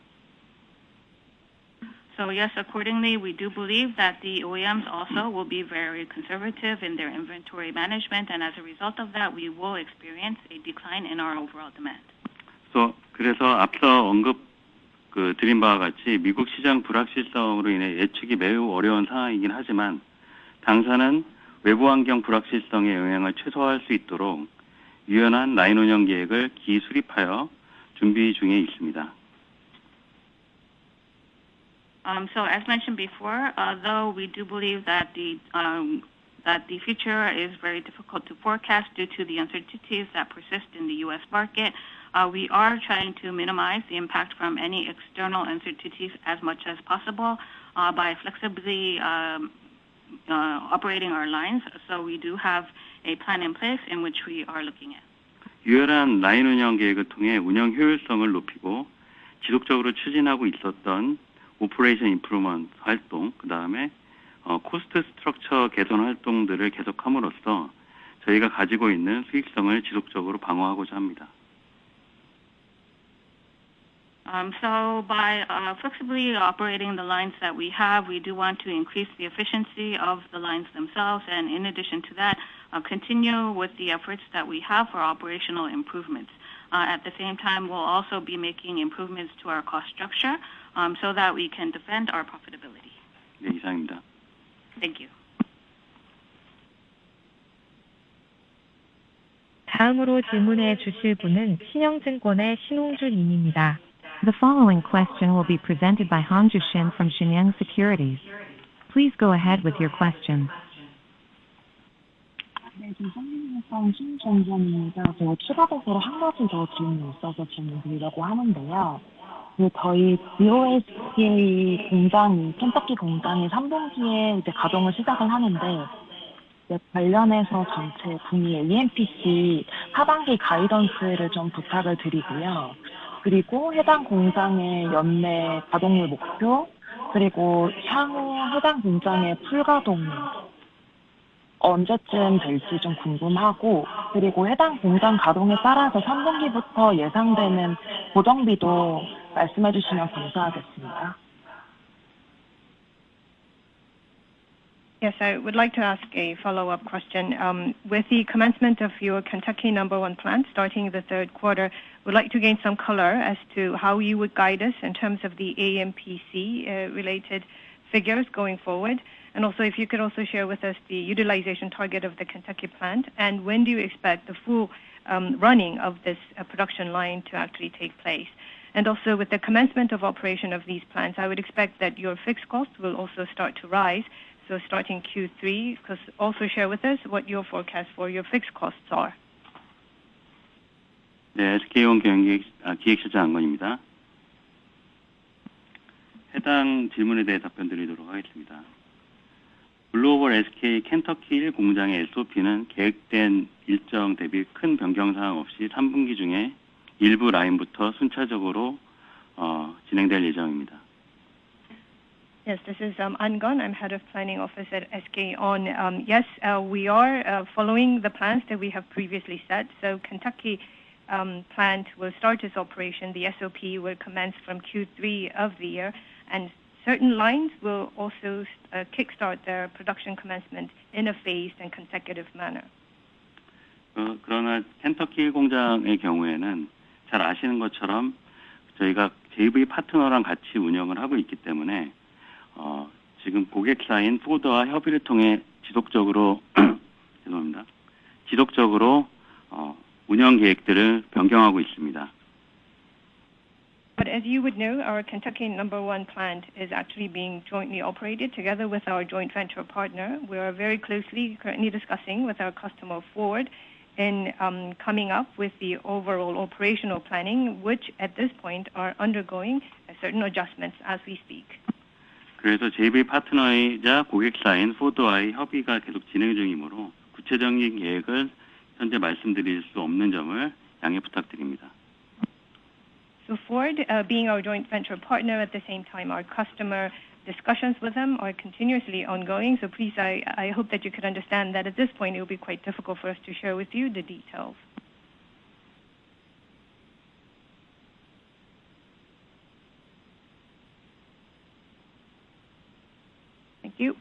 So yes, accordingly, we do believe that the OEMs also will be very conservative in their inventory management, and as a result of that, we will experience a decline in our overall demand. 그래서 앞서 드린 바와 같이 미국 시장 불확실성으로 인해 예측이 매우 어려운 상황이긴 하지만 당사는 외부 환경 불확실성의 영향을 최소화할 수 있도록 유연한 라인 운영 계획을 기수립하여 준비 중에 있습니다. So as mentioned before, though we do believe that the future is very difficult to forecast due to the uncertainties that persist in the U.S. market, we are trying to minimize the impact from any external uncertainties as much as possible by flexibly operating our lines. So we do have a plan in place in which we are looking at. 유연한 라인 운영 계획을 통해 운영 효율성을 높이고 지속적으로 추진하고 있었던 오퍼레이션 임프루먼트 활동, 그 다음에 코스트 스트럭처 개선 활동들을 계속함으로써 저희가 가지고 있는 수익성을 지속적으로 방어하고자 합니다. So by flexibly operating the lines that we have, we do want to increase the efficiency of the lines themselves, and in addition to that, continue with the efforts that we have for operational improvements. At the same time, we'll also be making improvements to our cost structure so that we can defend our profitability. 네, 이상입니다. Thank you. 다음으로 질문해 주실 분은 신영증권의 신홍준 님입니다. The following question will be presented by Hanju Shin from Shinyoung Securities. Please go ahead with your question. 네, 성민회사 신정전입니다. 제가 추가적으로 한 가지 더 질문이 있어서 질문 드리려고 하는데요. 저희 BOSK 공장이, 켄터키 공장이 3분기에 이제 가동을 시작을 하는데, 관련해서 전체 분기 EMPC 하반기 가이던스를 좀 부탁을 드리고요. 그리고 해당 공장의 연내 가동률 목표, 그리고 향후 해당 공장의 풀가동 언제쯤 될지 좀 궁금하고, 그리고 해당 공장 가동에 따라서 3분기부터 예상되는 고정비도 말씀해 주시면 감사하겠습니다. Yes, I would like to ask a follow-up question. With the commencement of your Kentucky #1 plant starting the third quarter, would like to gain some color as to how you would guide us in terms of the AMPC related figures going forward. And also if you could also share with us the utilization target of the Kentucky plant, and when do you expect the full running of this production line to actually take place? And also with the commencement of operation of these plants, I would expect that your fixed costs will also start to rise. So starting Q3, also share with us what your forecast for your fixed costs are. 네, SK온 기획실장 안건입니다. 해당 질문에 대해 답변 드리도록 하겠습니다. 글로벌 SK 켄터키 1 공장의 SOP는 계획된 일정 대비 큰 변경 사항 없이 3분기 중에 일부 라인부터 순차적으로 진행될 예정입니다. Yes, this is Angon. I'm head of planning office at SK On. Yes, we are following the plans that we have previously set. So Kentucky plant will start its operation. The SOP will commence from Q3 of the year, and certain lines will also kickstart their production commencement in a phased and consecutive manner. 그러나 켄터키 1 공장의 경우에는 잘 아시는 것처럼 저희가 JV 파트너랑 같이 운영을 하고 있기 때문에 지금 고객사인 포드와 협의를 통해 지속적으로 운영 계획들을 변경하고 있습니다. But as you would know, our Kentucky #1 plant is actually being jointly operated together with our joint venture partner. We are very closely currently discussing with our customer Ford in coming up with the overall operational planning, which at this point are undergoing certain adjustments as we speak. 그래서 JV 파트너이자 고객사인 포드와의 협의가 계속 진행 중이므로 구체적인 계획을 현재 말씀드릴 수 없는 점을 양해 부탁드립니다. So Ford, being our joint venture partner, at the same time our customer, discussions with them are continuously ongoing. So please, I hope that you could understand that at this point it will be quite difficult for us to share with you the details. Thank you.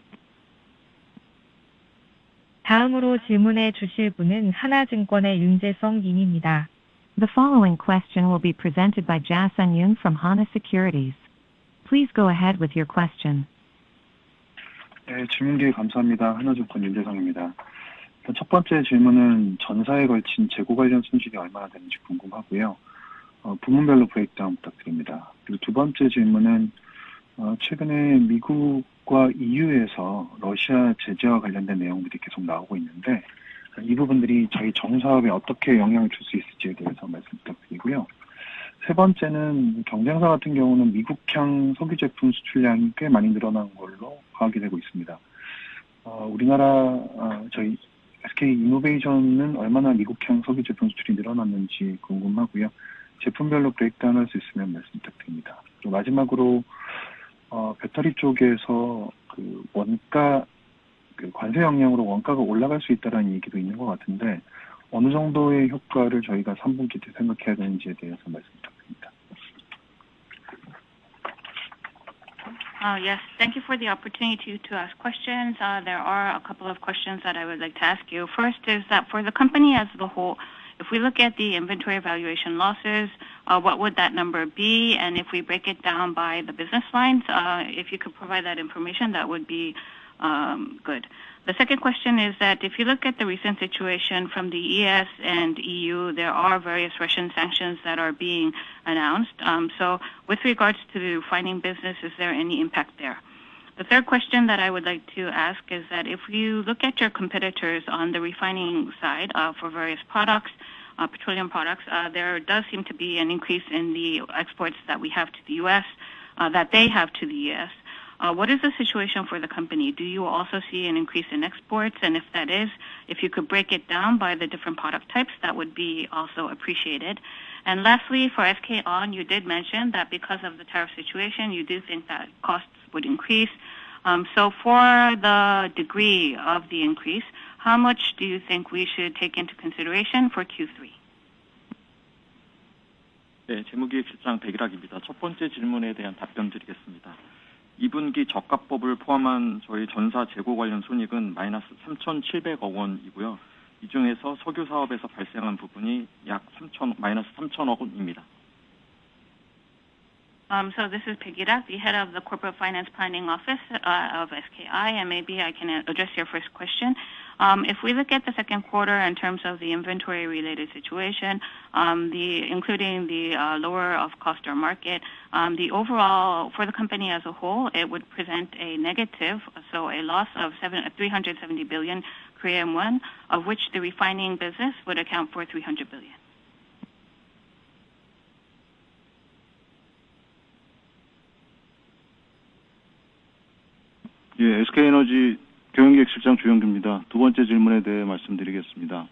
다음으로 질문해 주실 분은 하나증권의 윤재성 님입니다. The following question will be presented by Jae-sun Yoon from Hana Securities. Please go ahead with your question. 네, 질문 기회 감사합니다. 하나증권 윤재성입니다. 첫 번째 질문은 전사에 걸친 재고 관련 손실이 얼마나 되는지 궁금하고요. 부문별로 브레이크다운 부탁드립니다. 그리고 두 번째 질문은 최근에 미국과 EU에서 러시아 제재와 관련된 내용들이 계속 나오고 있는데 이 부분들이 저희 정사업에 어떻게 영향을 줄 수 있을지에 대해서 말씀 부탁드리고요. 세 번째는 경쟁사 같은 경우는 미국향 석유 제품 수출량이 꽤 많이 늘어난 걸로 파악이 되고 있습니다. 우리나라 저희 SK 이노베이션은 얼마나 미국향 석유 제품 수출이 늘어났는지 궁금하고요. 제품별로 브레이크다운 할 수 있으면 말씀 부탁드립니다. 그리고 마지막으로 배터리 쪽에서 원가 관세 영향으로 원가가 올라갈 수 있다는 얘기도 있는 것 같은데 어느 정도의 효과를 저희가 3분기 때 생각해야 되는지에 대해서 말씀 부탁드립니다. Yes, thank you for the opportunity to ask questions. There are a couple of questions that I would like to ask you. First is that for the company as a whole, If we look at the inventory valuation losses, what would that number be? And if we break it down by the business lines, if you could provide that information, that would be good. The second question is that if you look at the recent situation from the ES and EU, there are various Russian sanctions that are being announced. So with regards to the refining business, is there any impact there? The third question that I would like to ask is that if you look at your competitors on the refining side for various products, petroleum products, there does seem to be an increase in the exports that we have to the U.S., that they have to the U.S. What is the situation for the company? Do you also see an increase in exports? And if that is, if you could break it down by the different product types, that would be also appreciated. And lastly, for SK On, you did mention that because of the tariff situation, you do think that costs would increase. So for the degree of the increase, how much do you think we should take into consideration for Q3? 네, 재무기획실장 백일학입니다. 첫 번째 질문에 대한 답변 드리겠습니다. 2분기 저가법을 포함한 저희 전사 재고 관련 손익은 마이너스 3,700억 원이고요. 이 중에서 석유 사업에서 발생한 부분이 약 마이너스 3,000억 원입니다. So this is Peggy-rak, the head of the Corporate Finance Planning Office of SKI, and maybe I can address your first question. If we look at the second quarter in terms of the inventory-related situation, including the lower of cost or market, the overall, for the company as a whole, it would present a negative, so a loss of 370 billion Korean won, of which the refining business would account for 300 billion. 예, SK에너지 경영기획실장 주영규입니다. 두 번째 질문에 대해 말씀드리겠습니다.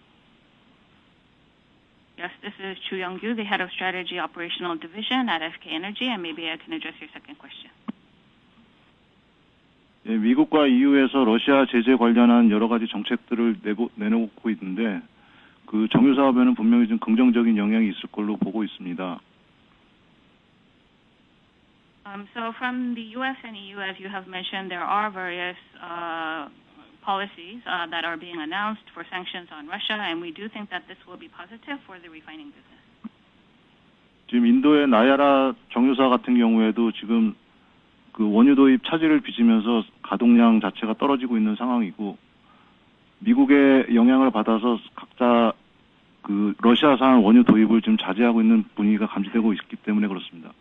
Yes, this is Chu Young-gyu, the head of Strategy Operational Division at SK Energy, and maybe I can address your second question. 예, 미국과 EU에서 러시아 제재 관련한 여러 가지 정책들을 내놓고 있는데 그 정유 사업에는 분명히 좀 긍정적인 영향이 있을 걸로 보고 있습니다. So from the U.S. and EU, as you have mentioned, there are various policies that are being announced for sanctions on Russia, and we do think that this will be positive for the refining business. 지금 인도의 나야라 정유사 같은 경우에도 지금 그 원유 도입 차질을 빚으면서 가동량 자체가 떨어지고 있는 상황이고 미국의 영향을 받아서 각자 그 러시아산 원유 도입을 좀 자제하고 있는 분위기가 감지되고 있기 때문에 그렇습니다.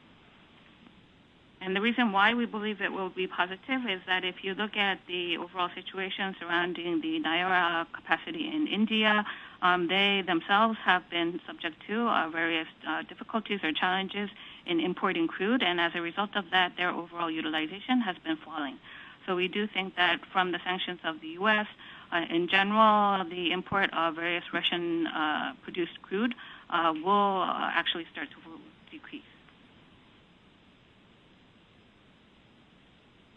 And the reason why we believe it will be positive is that if you look at the overall situation surrounding the Nayara capacity in India, they themselves have been subject to various difficulties or challenges in importing crude, and as a result of that, their overall utilization has been falling. So we do think that from the sanctions of the U.S., in general, the import of various Russian produced crude will actually start to decrease.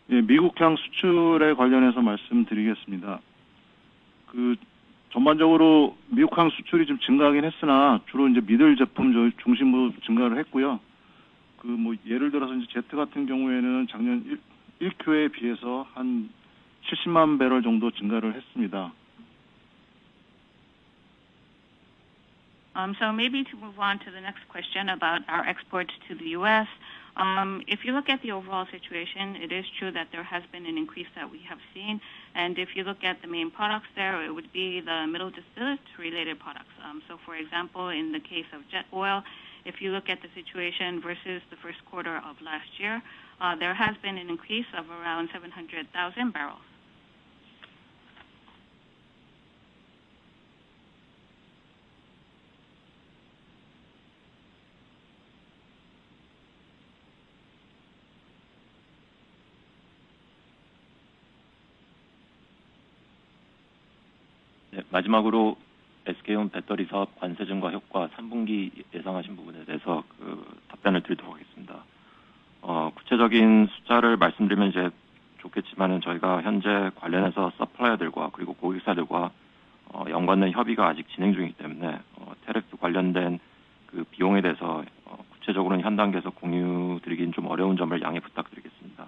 예, 미국향 수출에 관련해서 말씀드리겠습니다. 그 전반적으로 미국향 수출이 좀 증가하긴 했으나 주로 이제 미들 제품 중심으로 증가를 했고요. 그 뭐 예를 들어서 이제 제트 같은 경우에는 작년 1Q에 비해서 한 70만 배럴 정도 증가를 했습니다. So maybe to move on to the next question about our exports to the U.S. If you look at the overall situation, it is true that there has been an increase that we have seen. And if you look at the main products there, it would be the middle distillate-related products. So for example, in the case of jet oil, if you look at the situation versus the first quarter of last year, there has been an increase of around 700,000 barrels. 네, 마지막으로 SK온 배터리 사업 관세 증가 효과 3분기 예상하신 부분에 대해서 답변을 드리도록 하겠습니다. 구체적인 숫자를 말씀드리면 이제 좋겠지만은 저희가 현재 관련해서 서플라이어들과 그리고 고객사들과 연관된 협의가 아직 진행 중이기 때문에 테레프 관련된 그 비용에 대해서 구체적으로는 현 단계에서 공유 드리기는 좀 어려운 점을 양해 부탁드리겠습니다.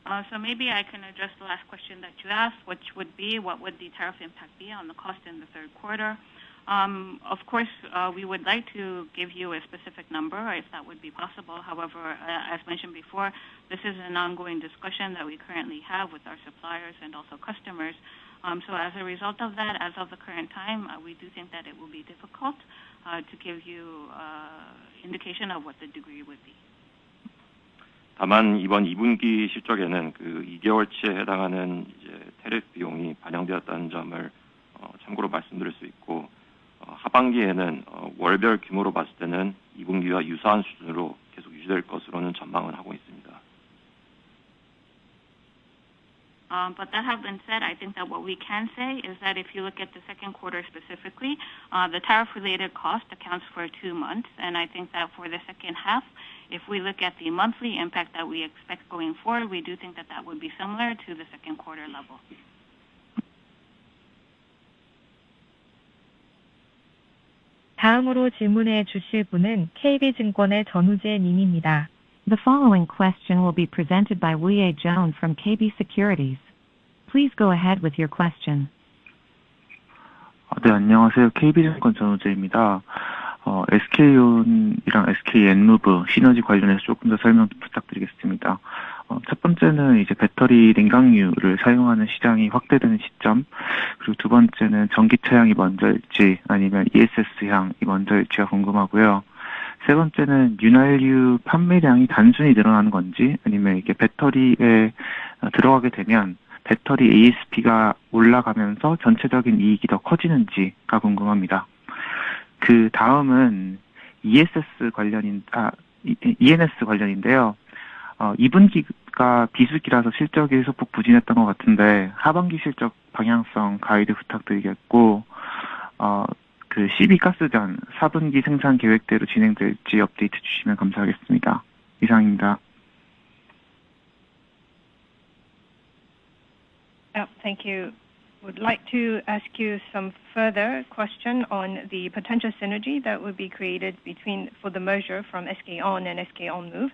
So maybe I can address the last question that you asked, which would be what would the tariff impact be on the cost in the third quarter? Of course, we would like to give you a specific number if that would be possible. However, as mentioned before, this is an ongoing discussion that we currently have with our suppliers and also customers. So as a result of that, as of the current time, we do think that it will be difficult to give you indication of what the degree would be. 다만 이번 2분기 실적에는 그 2개월치에 해당하는 이제 테리프 비용이 반영되었다는 점을 참고로 말씀드릴 수 있고, 하반기에는 월별 규모로 봤을 때는 2분기와 유사한 수준으로 계속 유지될 것으로는 전망을 하고 있습니다. But that have been said, I think that what we can say is that if you look at the second quarter specifically, the tariff-related cost accounts for 2 months, and I think that for the second half, if we look at the monthly impact that we expect going forward, we do think that that would be similar to the second quarter level. 다음으로 질문해 주실 분은 KB증권의 전우재 님입니다. The following question will be presented by Woo-Ye Jeon from KB Securities. Please go ahead with your question. 네, 안녕하세요. KB증권 전우재입니다. SK온이랑 SK엔무브 시너지 관련해서 조금 더 설명 부탁드리겠습니다. 첫 번째는 이제 배터리 냉각유를 사용하는 시장이 확대되는 시점, 그리고 두 번째는 전기차향이 먼저일지 아니면 ESS향이 먼저일지가 궁금하고요. 세 번째는 윤활유 판매량이 단순히 늘어나는 건지 아니면 이게 배터리에 들어가게 되면 배터리 ASP가 올라가면서 전체적인 이익이 더 커지는지가 궁금합니다. 그 다음은 ENS 관련인데요. 2분기가 비수기라서 실적이 소폭 부진했던 것 같은데 하반기 실적 방향성 가이드 부탁드리겠고, 그 CB가스전 4분기 생산 계획대로 진행될지 업데이트 주시면 감사하겠습니다. 이상입니다. Thank you. Would like to ask you some further question on the potential synergy that would be created for the merger from SK On and SK Onmove.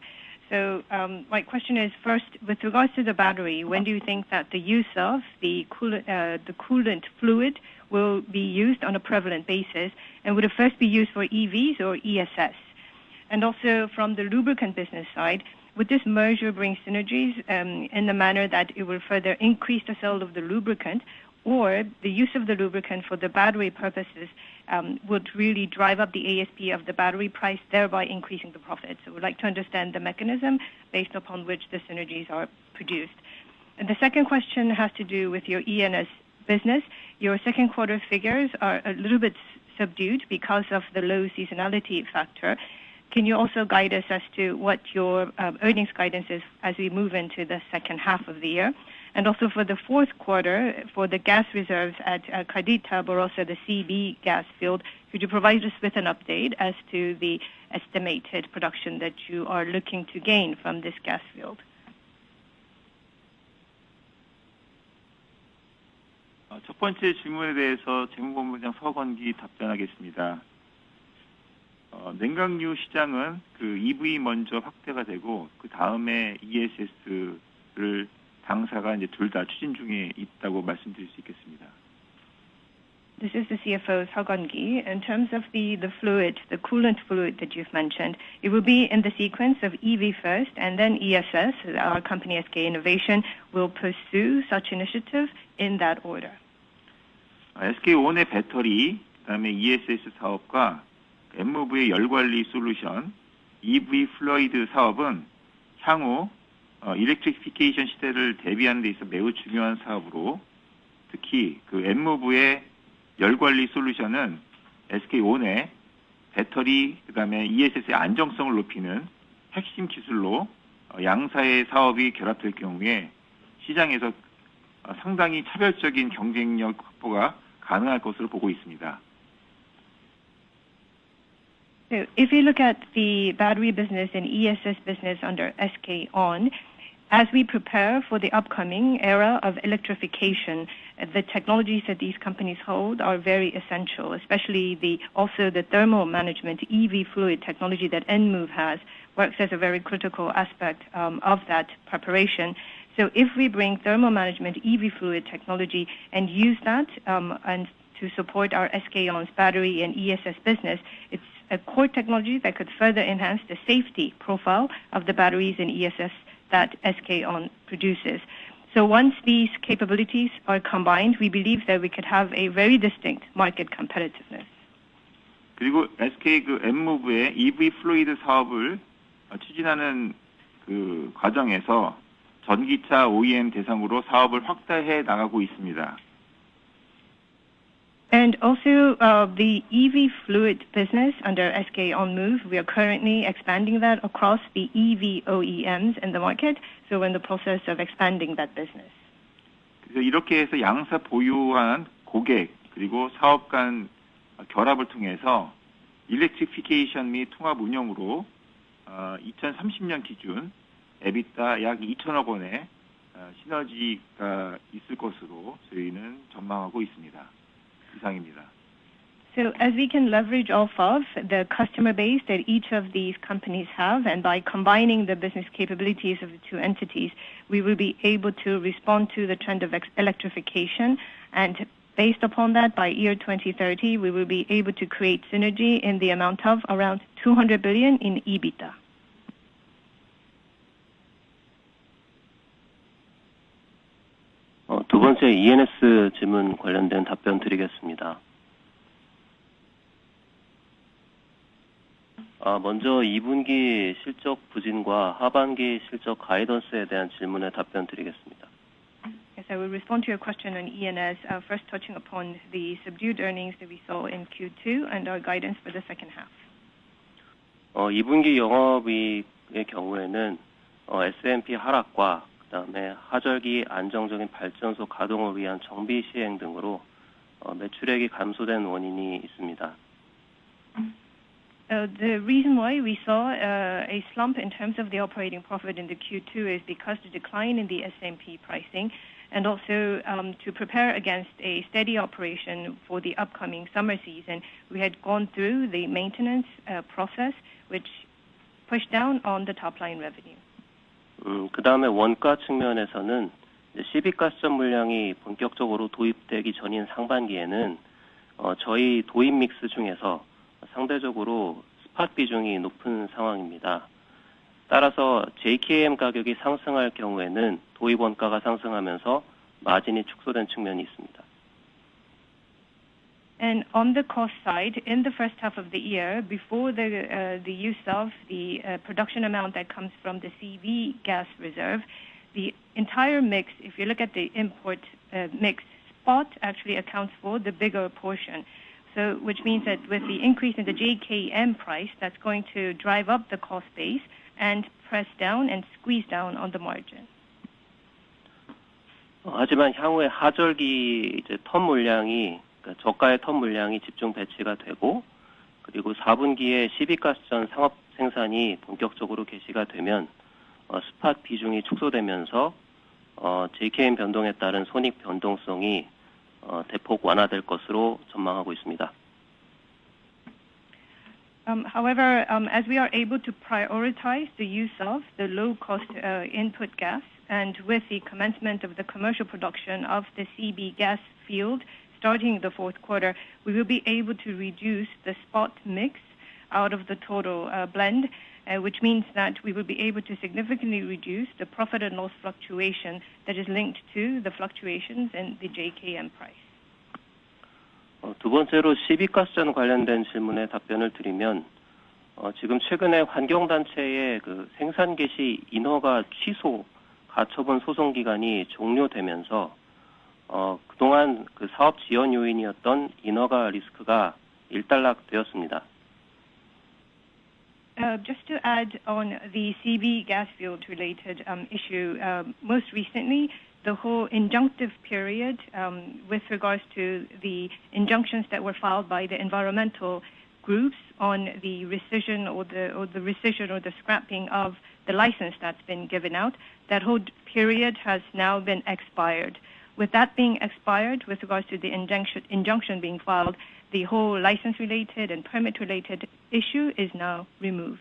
So my question is, first, with regards to the battery, when do you think that the use of the coolant fluid will be used on a prevalent basis, and would it first be used for EVs or ESS? And also from the lubricant business side, would this merger bring synergies in the manner that it will further increase the sale of the lubricant, or the use of the lubricant for the battery purposes would really drive up the ASP of the battery price, thereby increasing the profit? So we'd like to understand the mechanism based upon which the synergies are produced. And the second question has to do with your ENS business. Your second quarter figures are a little bit subdued because of the low seasonality factor. Can you also guide us as to what your earnings guidance is as we move into the second half of the year? And also for the fourth quarter, for the gas reserves at Kardita, but also the CB gas field, could you provide us with an update as to the estimated production that you are looking to gain from this gas field? 첫 번째 질문에 대해서 재무본부장 서건기 답변하겠습니다. 냉각유 시장은 그 EV 먼저 확대가 되고 그 다음에 ESS를 당사가 이제 둘 다 추진 중에 있다고 말씀드릴 수 있겠습니다. This is the CFO, Seo Gun-gi. In terms of the fluid, the coolant fluid that you've mentioned, it will be in the sequence of EV first and then ESS. Our company SK Innovation will pursue such initiative in that order. SK온의 배터리, 그다음에 ESS 사업과 N무브의 열관리 솔루션, EV 플루이드 사업은 향후 일렉트리피케이션 시대를 대비하는 데 있어 매우 중요한 사업으로, 특히 그 N무브의 열관리 솔루션은 SK온의 배터리, 그다음에 ESS의 안정성을 높이는 핵심 기술로 양사의 사업이 결합될 경우에 시장에서 상당히 차별적인 경쟁력 확보가 가능할 것으로 보고 있습니다. So if you look at the battery business and ESS business under SK On, as we prepare for the upcoming era of electrification, the technologies that these companies hold are very essential, especially also the thermal management EV fluid technology that Nmove has works as a very critical aspect of that preparation. So if we bring thermal management EV fluid technology and use that and to support our SK On's battery and ESS business, it's a core technology that could further enhance the safety profile of the batteries and ESS that SK On produces. So once these capabilities are combined, we believe that we could have a very distinct market competitiveness. 그리고 SK 그 M모브의 EV 플루이드 사업을 추진하는 그 과정에서 전기차 OEM 대상으로 사업을 확대해 나가고 있습니다. And also the EV fluid business under SK On Move, we are currently expanding that across the EV OEMs in the market. So we're in the process of expanding that business. 그래서 이렇게 해서 양사 보유한 고객 그리고 사업 간 결합을 통해서 일렉트리피케이션 및 통합 운영으로 2030년 기준 EBITDA 약 2천억 원의 시너지가 있을 것으로 저희는 전망하고 있습니다. 이상입니다. So as we can leverage off of the customer base that each of these companies have, and by combining the business capabilities of the two entities, we will be able to respond to the trend of electrification. And based upon that, by year 2030, we will be able to create synergy in the amount of around 200 billion in EBITDA. 두 번째 ENS 질문 관련된 답변 드리겠습니다. 먼저 2분기 실적 부진과 하반기 실적 가이던스에 대한 질문에 답변 드리겠습니다. Yes, I will respond to your question on ENS, first touching upon the subdued earnings that we saw in Q2 and our guidance for the second half. 2분기 영업이익의 경우에는 S&P 하락과 그다음에 하절기 안정적인 발전소 가동을 위한 정비 시행 등으로 매출액이 감소된 원인이 있습니다. The reason why we saw a slump in terms of the operating profit in the Q2 is because the decline in the S&P pricing, and also to prepare against a steady operation for the upcoming summer season, we had gone through the maintenance process, which pushed down on the top line revenue. 그다음에 원가 측면에서는 시비가스전 물량이 본격적으로 도입되기 전인 상반기에는 저희 도입 믹스 중에서 상대적으로 스팟 비중이 높은 상황입니다. 따라서 JKM 가격이 상승할 경우에는 도입 원가가 상승하면서 마진이 축소된 측면이 있습니다. And on the cost side, in the first half of the year, before the use of the production amount that comes from the CV gas reserve, the entire mix, if you look at the import mix, spot actually accounts for the bigger portion. So, which means that with the increase in the JKM price, that's going to drive up the cost base and press down and squeeze down on the margin. 하지만 향후에 하절기 이제 턴 물량이 저가의 턴 물량이 집중 배치가 되고 그리고 4분기에 시비가스전 상업 생산이 본격적으로 개시가 되면 스팟 비중이 축소되면서 JKM 변동에 따른 손익 변동성이 대폭 완화될 것으로 전망하고 있습니다. However, as we are able to prioritize the use of the low-cost input gas, and with the commencement of the commercial production of the CB gas field starting the fourth quarter, we will be able to reduce the spot mix out of the total blend, which means that we will be able to significantly reduce the profit and loss fluctuation that is linked to the fluctuations in the JKM price. 두 번째로 시비가스전 관련된 질문에 답변을 드리면 지금 최근에 환경단체의 그 생산 개시 인허가 취소 가처분 소송 기간이 종료되면서 그동안 그 사업 지연 요인이었던 인허가 리스크가 일단락되었습니다. Just to add on the CB gas field related issue, most recently the whole injunctive period with regards to the injunctions that were filed by the environmental groups on the rescission or the scrapping of the license that's been given out, that whole period has now been expired. With that being expired, with regards to the injunction being filed, the whole license-related and permit-related issue is now removed.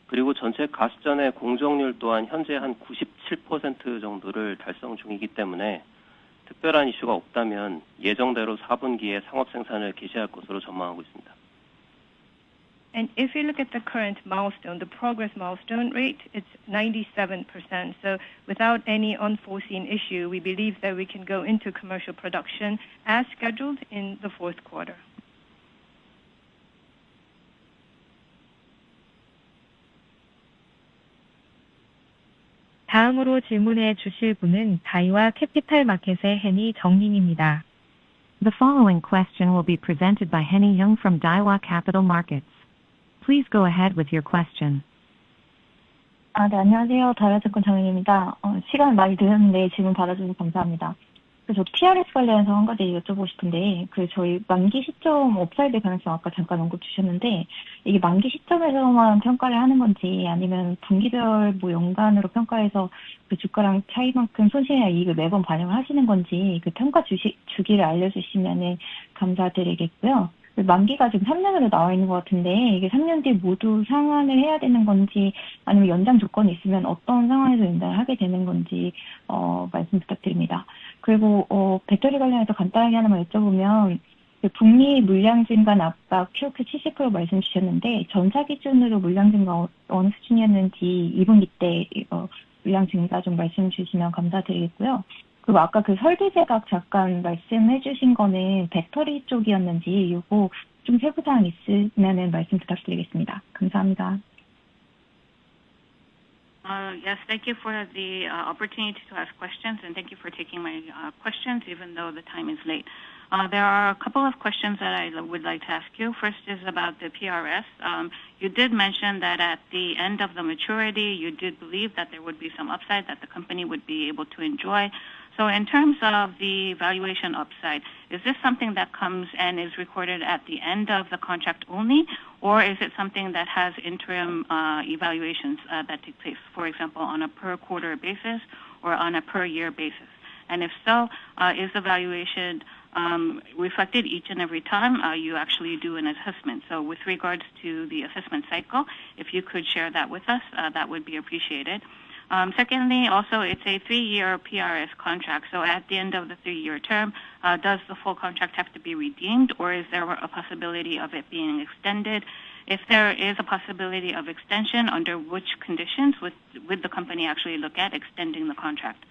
그리고 전체 가스전의 공정률 또한 현재 한 97% 정도를 달성 중이기 때문에 특별한 이슈가 없다면 예정대로 4분기에 상업 생산을 개시할 것으로 전망하고 있습니다. And if you look at the current milestone, the progress milestone rate, it's 97%. So without any unforeseen issue, we believe that we can go into commercial production as scheduled in the fourth quarter. 다음으로 질문해 주실 분은 다이와 캐피탈 마켓의 해니 정님입니다. The following question will be presented by Henny Young from Daiwa Capital Markets. Please go ahead with your question. 네, 안녕하세요. 다이와증권 정현입니다. 시간 많이 드렸는데 질문 받아주셔서 감사합니다. 저 PRS 관련해서 한 가지 여쭤보고 싶은데, 저희 만기 시점 업사이드 가능성 아까 잠깐 언급 주셨는데, 이게 만기 시점에서만 평가를 하는 건지, 아니면 분기별 연간으로 평가해서 그 주가랑 차이만큼 손실이나 이익을 매번 반영을 하시는 건지, 그 평가 주기를 알려주시면 감사드리겠고요. 만기가 지금 3년으로 나와 있는 것 같은데, 이게 3년 뒤에 모두 상환을 해야 되는 건지, 아니면 연장 조건이 있으면 어떤 상황에서 연장을 하게 되는 건지, 말씀 부탁드립니다. 그리고, 배터리 관련해서 간단하게 하나만 여쭤보면, 북미 물량 증가 압박 QoQ 70% 말씀 주셨는데, 전사 기준으로 물량 증가 어느 수준이었는지 2분기 때 물량 증가 좀 말씀 주시면 감사드리겠고요. 그리고 아까 그 설비 제각 잠깐 말씀해 주신 거는 배터리 쪽이었는지 요거 좀 세부사항 있으면 말씀 부탁드리겠습니다. 감사합니다. Yes, thank you for the opportunity to ask questions, and thank you for taking my questions, even though the time is late. There are a couple of questions that I would like to ask you. First is about the PRS. You did mention that at the end of the maturity, you did believe that there would be some upside that the company would be able to enjoy. So in terms of the valuation upside, is this something that comes and is recorded at the end of the contract only, or is it something that has interim evaluations that take place, for example, on a per quarter basis or on a per year basis? And if so, is the valuation reflected each and every time you actually do an assessment? So with regards to the assessment cycle, if you could share that with us, that would be appreciated. Secondly, also, it's a 3-year PRS contract. So at the end of the 3-year term, does the full contract have to be redeemed, or is there a possibility of it being extended? If there is a possibility of extension, under which conditions would the company actually look at extending the contract?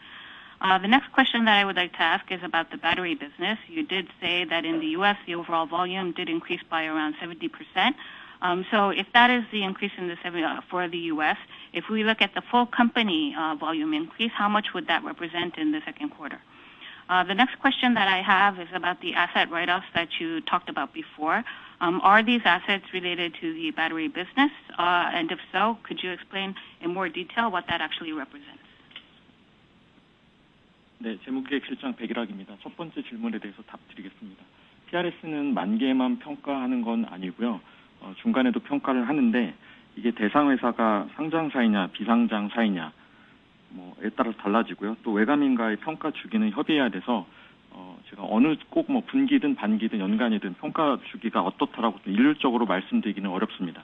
The next question that I would like to ask is about the battery business. You did say that in the U.S., the overall volume did increase by around 70%. So if that is the increase in for the U.S., if we look at the full company volume increase, how much would that represent in the second quarter? The next question that I have is about the asset write-offs that you talked about before. Are these assets related to the battery business? And if so, could you explain in more detail what that actually represents? 네, 재무기획실장 백일학입니다. 첫 번째 질문에 대해서 답드리겠습니다. PRS는 만기에만 평가하는 건 아니고요. 중간에도 평가를 하는데 이게 대상 회사가 상장사이냐 비상장사이냐 뭐에 따라 달라지고요. 또 외감인과의 평가 주기는 협의해야 돼서 제가 어느 꼭 분기든 반기든 연간이든 평가 주기가 어떻다라고 일률적으로 말씀드리기는 어렵습니다.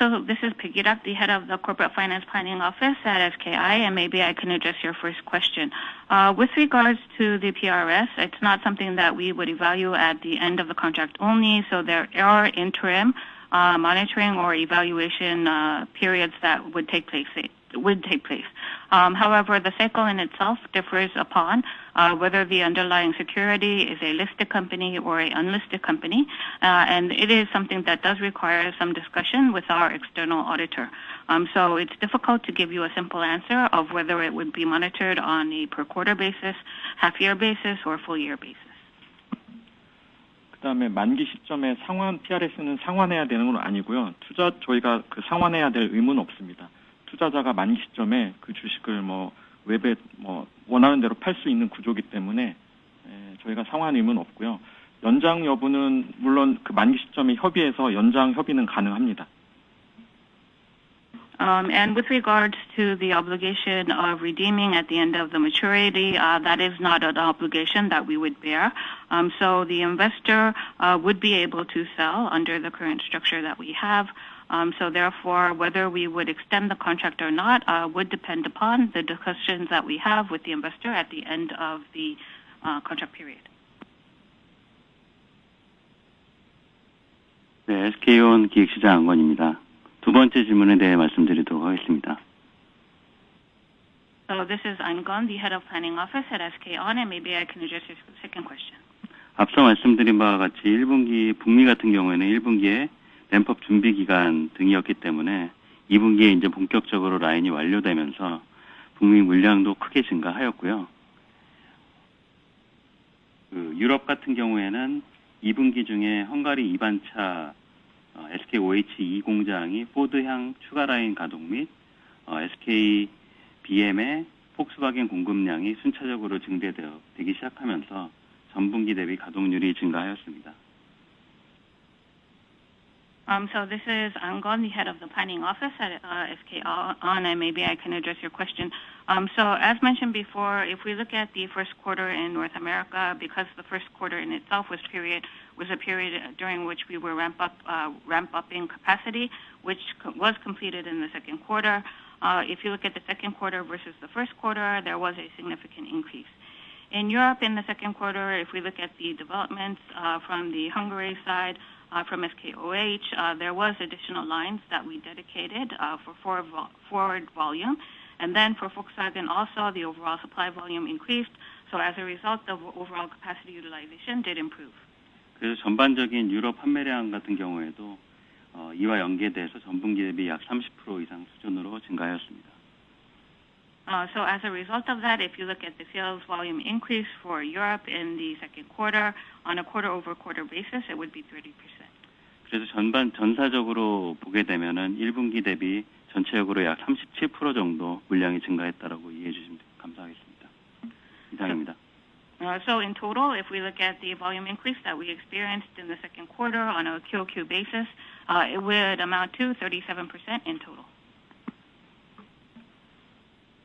So this is Peggy Rak, the head of the Corporate Finance Planning Office at SKI, and maybe I can address your first question. With regards to the PRS, it's not something that we would evaluate at the end of the contract only, so there are interim monitoring or evaluation periods that would take place. However, the cycle in itself differs upon whether the underlying security is a listed company or an unlisted company, and it is something that does require some discussion with our external auditor. So it's difficult to give you a simple answer of whether it would be monitored on a per quarter basis, half year basis, or full year basis. 그다음에 만기 시점에 PRS는 상환해야 되는 건 아니고요. 저희가 그 상환해야 될 의무는 없습니다. 투자자가 만기 시점에 그 주식을 웹에 원하는 대로 팔 수 있는 구조이기 때문에 저희가 상환 의무는 없고요. 연장 여부는 물론 그 만기 시점에 협의해서 연장 협의는 가능합니다. And with regards to the obligation of redeeming at the end of the maturity, that is not an obligation that we would bear. So the investor would be able to sell under the current structure that we have. So therefore, whether we would extend the contract or not would depend upon the discussions that we have with the investor at the end of the contract period. 네, SK온 기획시장 안건입니다. 두 번째 질문에 대해 말씀드리도록 하겠습니다. So this is Angon, the head of planning office at SK On, and maybe I can address your second question. 앞서 말씀드린 바와 같이 1분기 북미 같은 경우에는 1분기에 램프업 준비 기간 등이었기 때문에 2분기에 이제 본격적으로 라인이 완료되면서 북미 물량도 크게 증가하였고요. 유럽 같은 경우에는 2분기 중에 헝가리 2반차 SKOH2 공장이 포드향 추가 라인 가동 및 SK BM의 폭스바겐 공급량이 순차적으로 증대되기 시작하면서 전분기 대비 가동률이 증가하였습니다. So this is Angon, the head of the planning office at SK On, and maybe I can address your question. So as mentioned before, if we look at the first quarter in North America, because the first quarter in itself was a period during which we were ramp upping capacity, which was completed in the second quarter. If you look at the second quarter versus the first quarter, there was a significant increase. In Europe, in the second quarter, if we look at the developments from the Hungary side, from SKOH, there was additional lines that we dedicated for forward volume. And then for Volkswagen also, the overall supply volume increased. So as a result, the overall capacity utilization did improve. 그래서 전반적인 유럽 판매량 같은 경우에도 이와 연계돼서 전분기 대비 약 30% 이상 수준으로 증가하였습니다. So as a result of that, if you look at the sales volume increase for Europe in the second quarter, on a quarter-over-quarter basis, it would be 30%. 그래서 전사적으로 보게 되면은 1분기 대비 전체적으로 약 37% 정도 물량이 증가했다라고 이해해 주시면 감사하겠습니다. 이상입니다. So in total, if we look at the volume increase that we experienced in the second quarter on a QOQ basis, it would amount to 37% in total.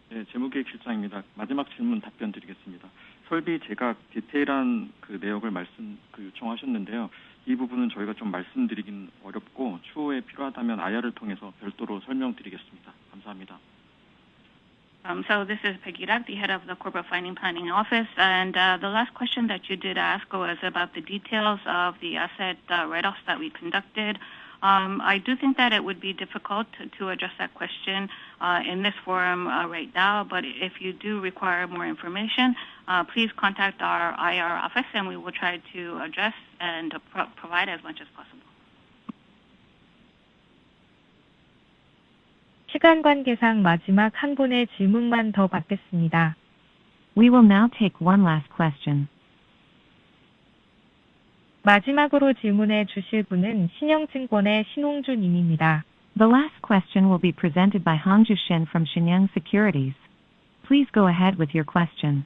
네, 재무기획실장입니다. 마지막 질문 답변 드리겠습니다. 설비 제각 디테일한 그 내역을 요청하셨는데요. 이 부분은 저희가 좀 말씀드리긴 어렵고 추후에 필요하다면 IR을 통해서 별도로 설명드리겠습니다. 감사합니다. So this is Peggy Rak, the head of the Corporate Planning Office, and the last question that you did ask was about the details of the asset write-offs that we conducted. I do think that it would be difficult to address that question in this forum right now, but if you do require more information, please contact our IR office and we will try to address and provide as much as possible. 시간 관계상 마지막 한 분의 질문만 더 받겠습니다. We will now take one last question. 마지막으로 질문해 주실 분은 신영증권의 신홍주 님입니다. The last question will be presented by Hongju Shin from Shinyoung Securities. Please go ahead with your question.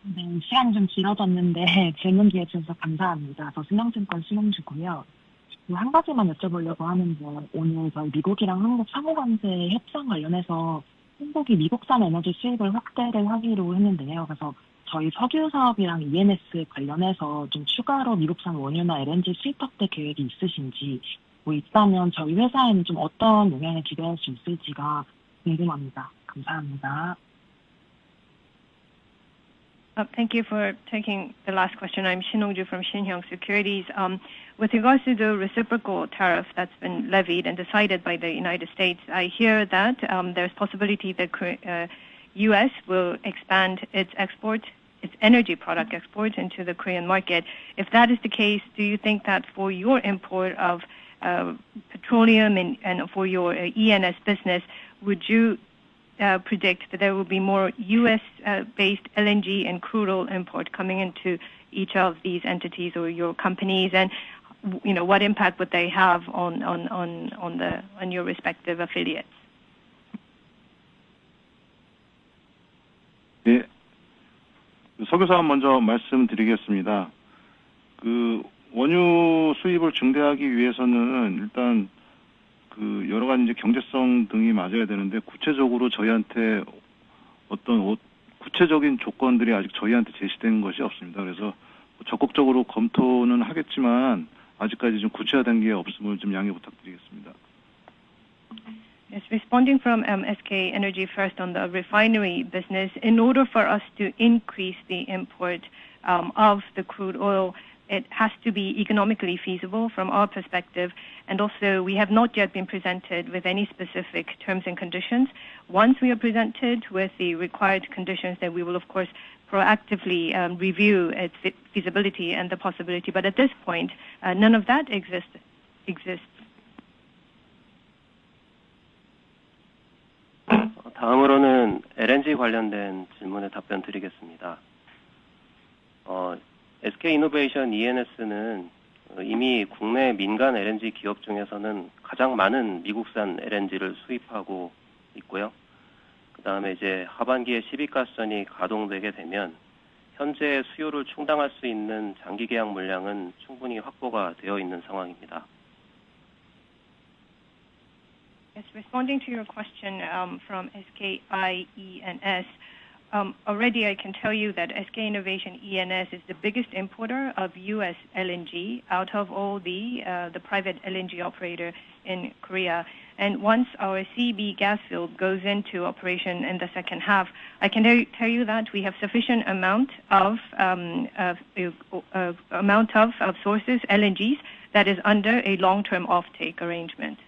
네, 시간이 좀 길어졌는데 질문 기회 주셔서 감사합니다. 저 신영증권 신홍주고요. 한 가지만 여쭤보려고 하는데 오늘 저희 미국이랑 한국 상호관세 협상 관련해서 한국이 미국산 에너지 수입을 확대를 하기로 했는데요. 그래서 저희 석유 사업이랑 ENS 관련해서 좀 추가로 미국산 원유나 LNG 수입 확대 계획이 있으신지, 뭐 있다면 저희 회사에는 좀 어떤 영향을 기대할 수 있을지가 궁금합니다. 감사합니다. Thank you for taking the last question. I'm Shin Hong-ju from Shinyoung Securities. With regards to the reciprocal tariff that's been levied and decided by the United States, I hear that there's possibility that U.S. will expand its energy product exports into the Korean market. If that is the case, do you think that for your import of petroleum and for your ENS business, would you predict that there will be more U.S.-based LNG and crude oil import coming into each of these entities or your companies, and what impact would they have on your respective affiliates? 네, 석유 사업 먼저 말씀드리겠습니다. 원유 수입을 증대하기 위해서는 일단 여러 가지 이제 경제성 등이 맞아야 되는데, 구체적으로 저희한테 어떤 구체적인 조건들이 아직 저희한테 제시된 것이 없습니다. 그래서 적극적으로 검토는 하겠지만 아직까지 좀 구체화된 게 없음을 좀 양해 부탁드리겠습니다. Yes, responding from SK Energy first on the refinery business, in order for us to increase the import of the crude oil, it has to be economically feasible from our perspective. And also, we have not yet been presented with any specific terms and conditions. Once we are presented with the required conditions, then we will, of course, proactively review its feasibility and the possibility. But at this point, none of that exists. 다음으로는 LNG 관련된 질문에 답변 드리겠습니다. SK이노베이션 ENS는 이미 국내 민간 LNG 기업 중에서는 가장 많은 미국산 LNG를 수입하고 있고요. 그 다음에 이제 하반기에 시빅가스전이 가동되게 되면 현재 수요를 충당할 수 있는 장기 계약 물량은 충분히 확보가 되어 있는 상황입니다. Yes, responding to your question from SKIENS, already I can tell you that SK Innovation ENS is the biggest importer of U.S. LNG out of all the private LNG operator in Korea. And once our CB gas field goes into operation in the second half, I can tell you that we have sufficient amount of sources LNGs that is under a long-term offtake arrangement.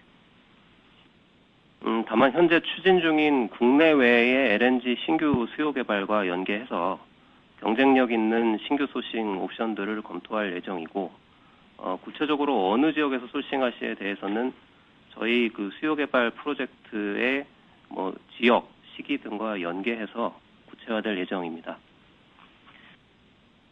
다만 현재 추진 중인 국내외의 LNG 신규 수요 개발과 연계해서 경쟁력 있는 신규 소싱 옵션들을 검토할 예정이고, 구체적으로 어느 지역에서 소싱하시에 대해서는 저희 그 수요 개발 프로젝트의 지역, 시기 등과 연계해서 구체화될 예정입니다.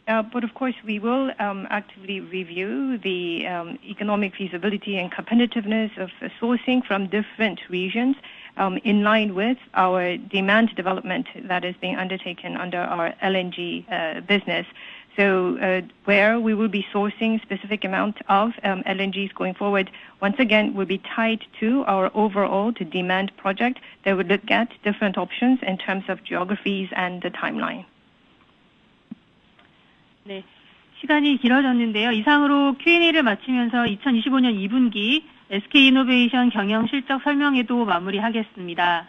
But of course, we will actively review the economic feasibility and competitiveness of sourcing from different regions in line with our demand development that is being undertaken under our LNG business. So where we will be sourcing specific amount of LNGs going forward, once again, will be tied to our overall demand project that would look at different options in terms of geographies and the timeline. 네, 시간이 길어졌는데요. 이상으로 Q&A를 마치면서 2025년 2분기 SK이노베이션 경영 실적 설명회도 마무리하겠습니다.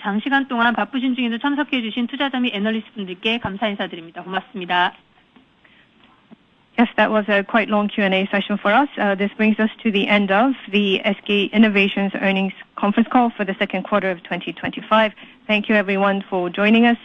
장시간 동안 바쁘신 중에도 참석해 주신 투자자 및 애널리스트 분들께 감사 인사드립니다. 고맙습니다. Yes, that was a quite long Q&A session for us. This brings us to the end of the SK Innovation's earnings conference call for the second quarter of 2025. Thank you everyone for joining us.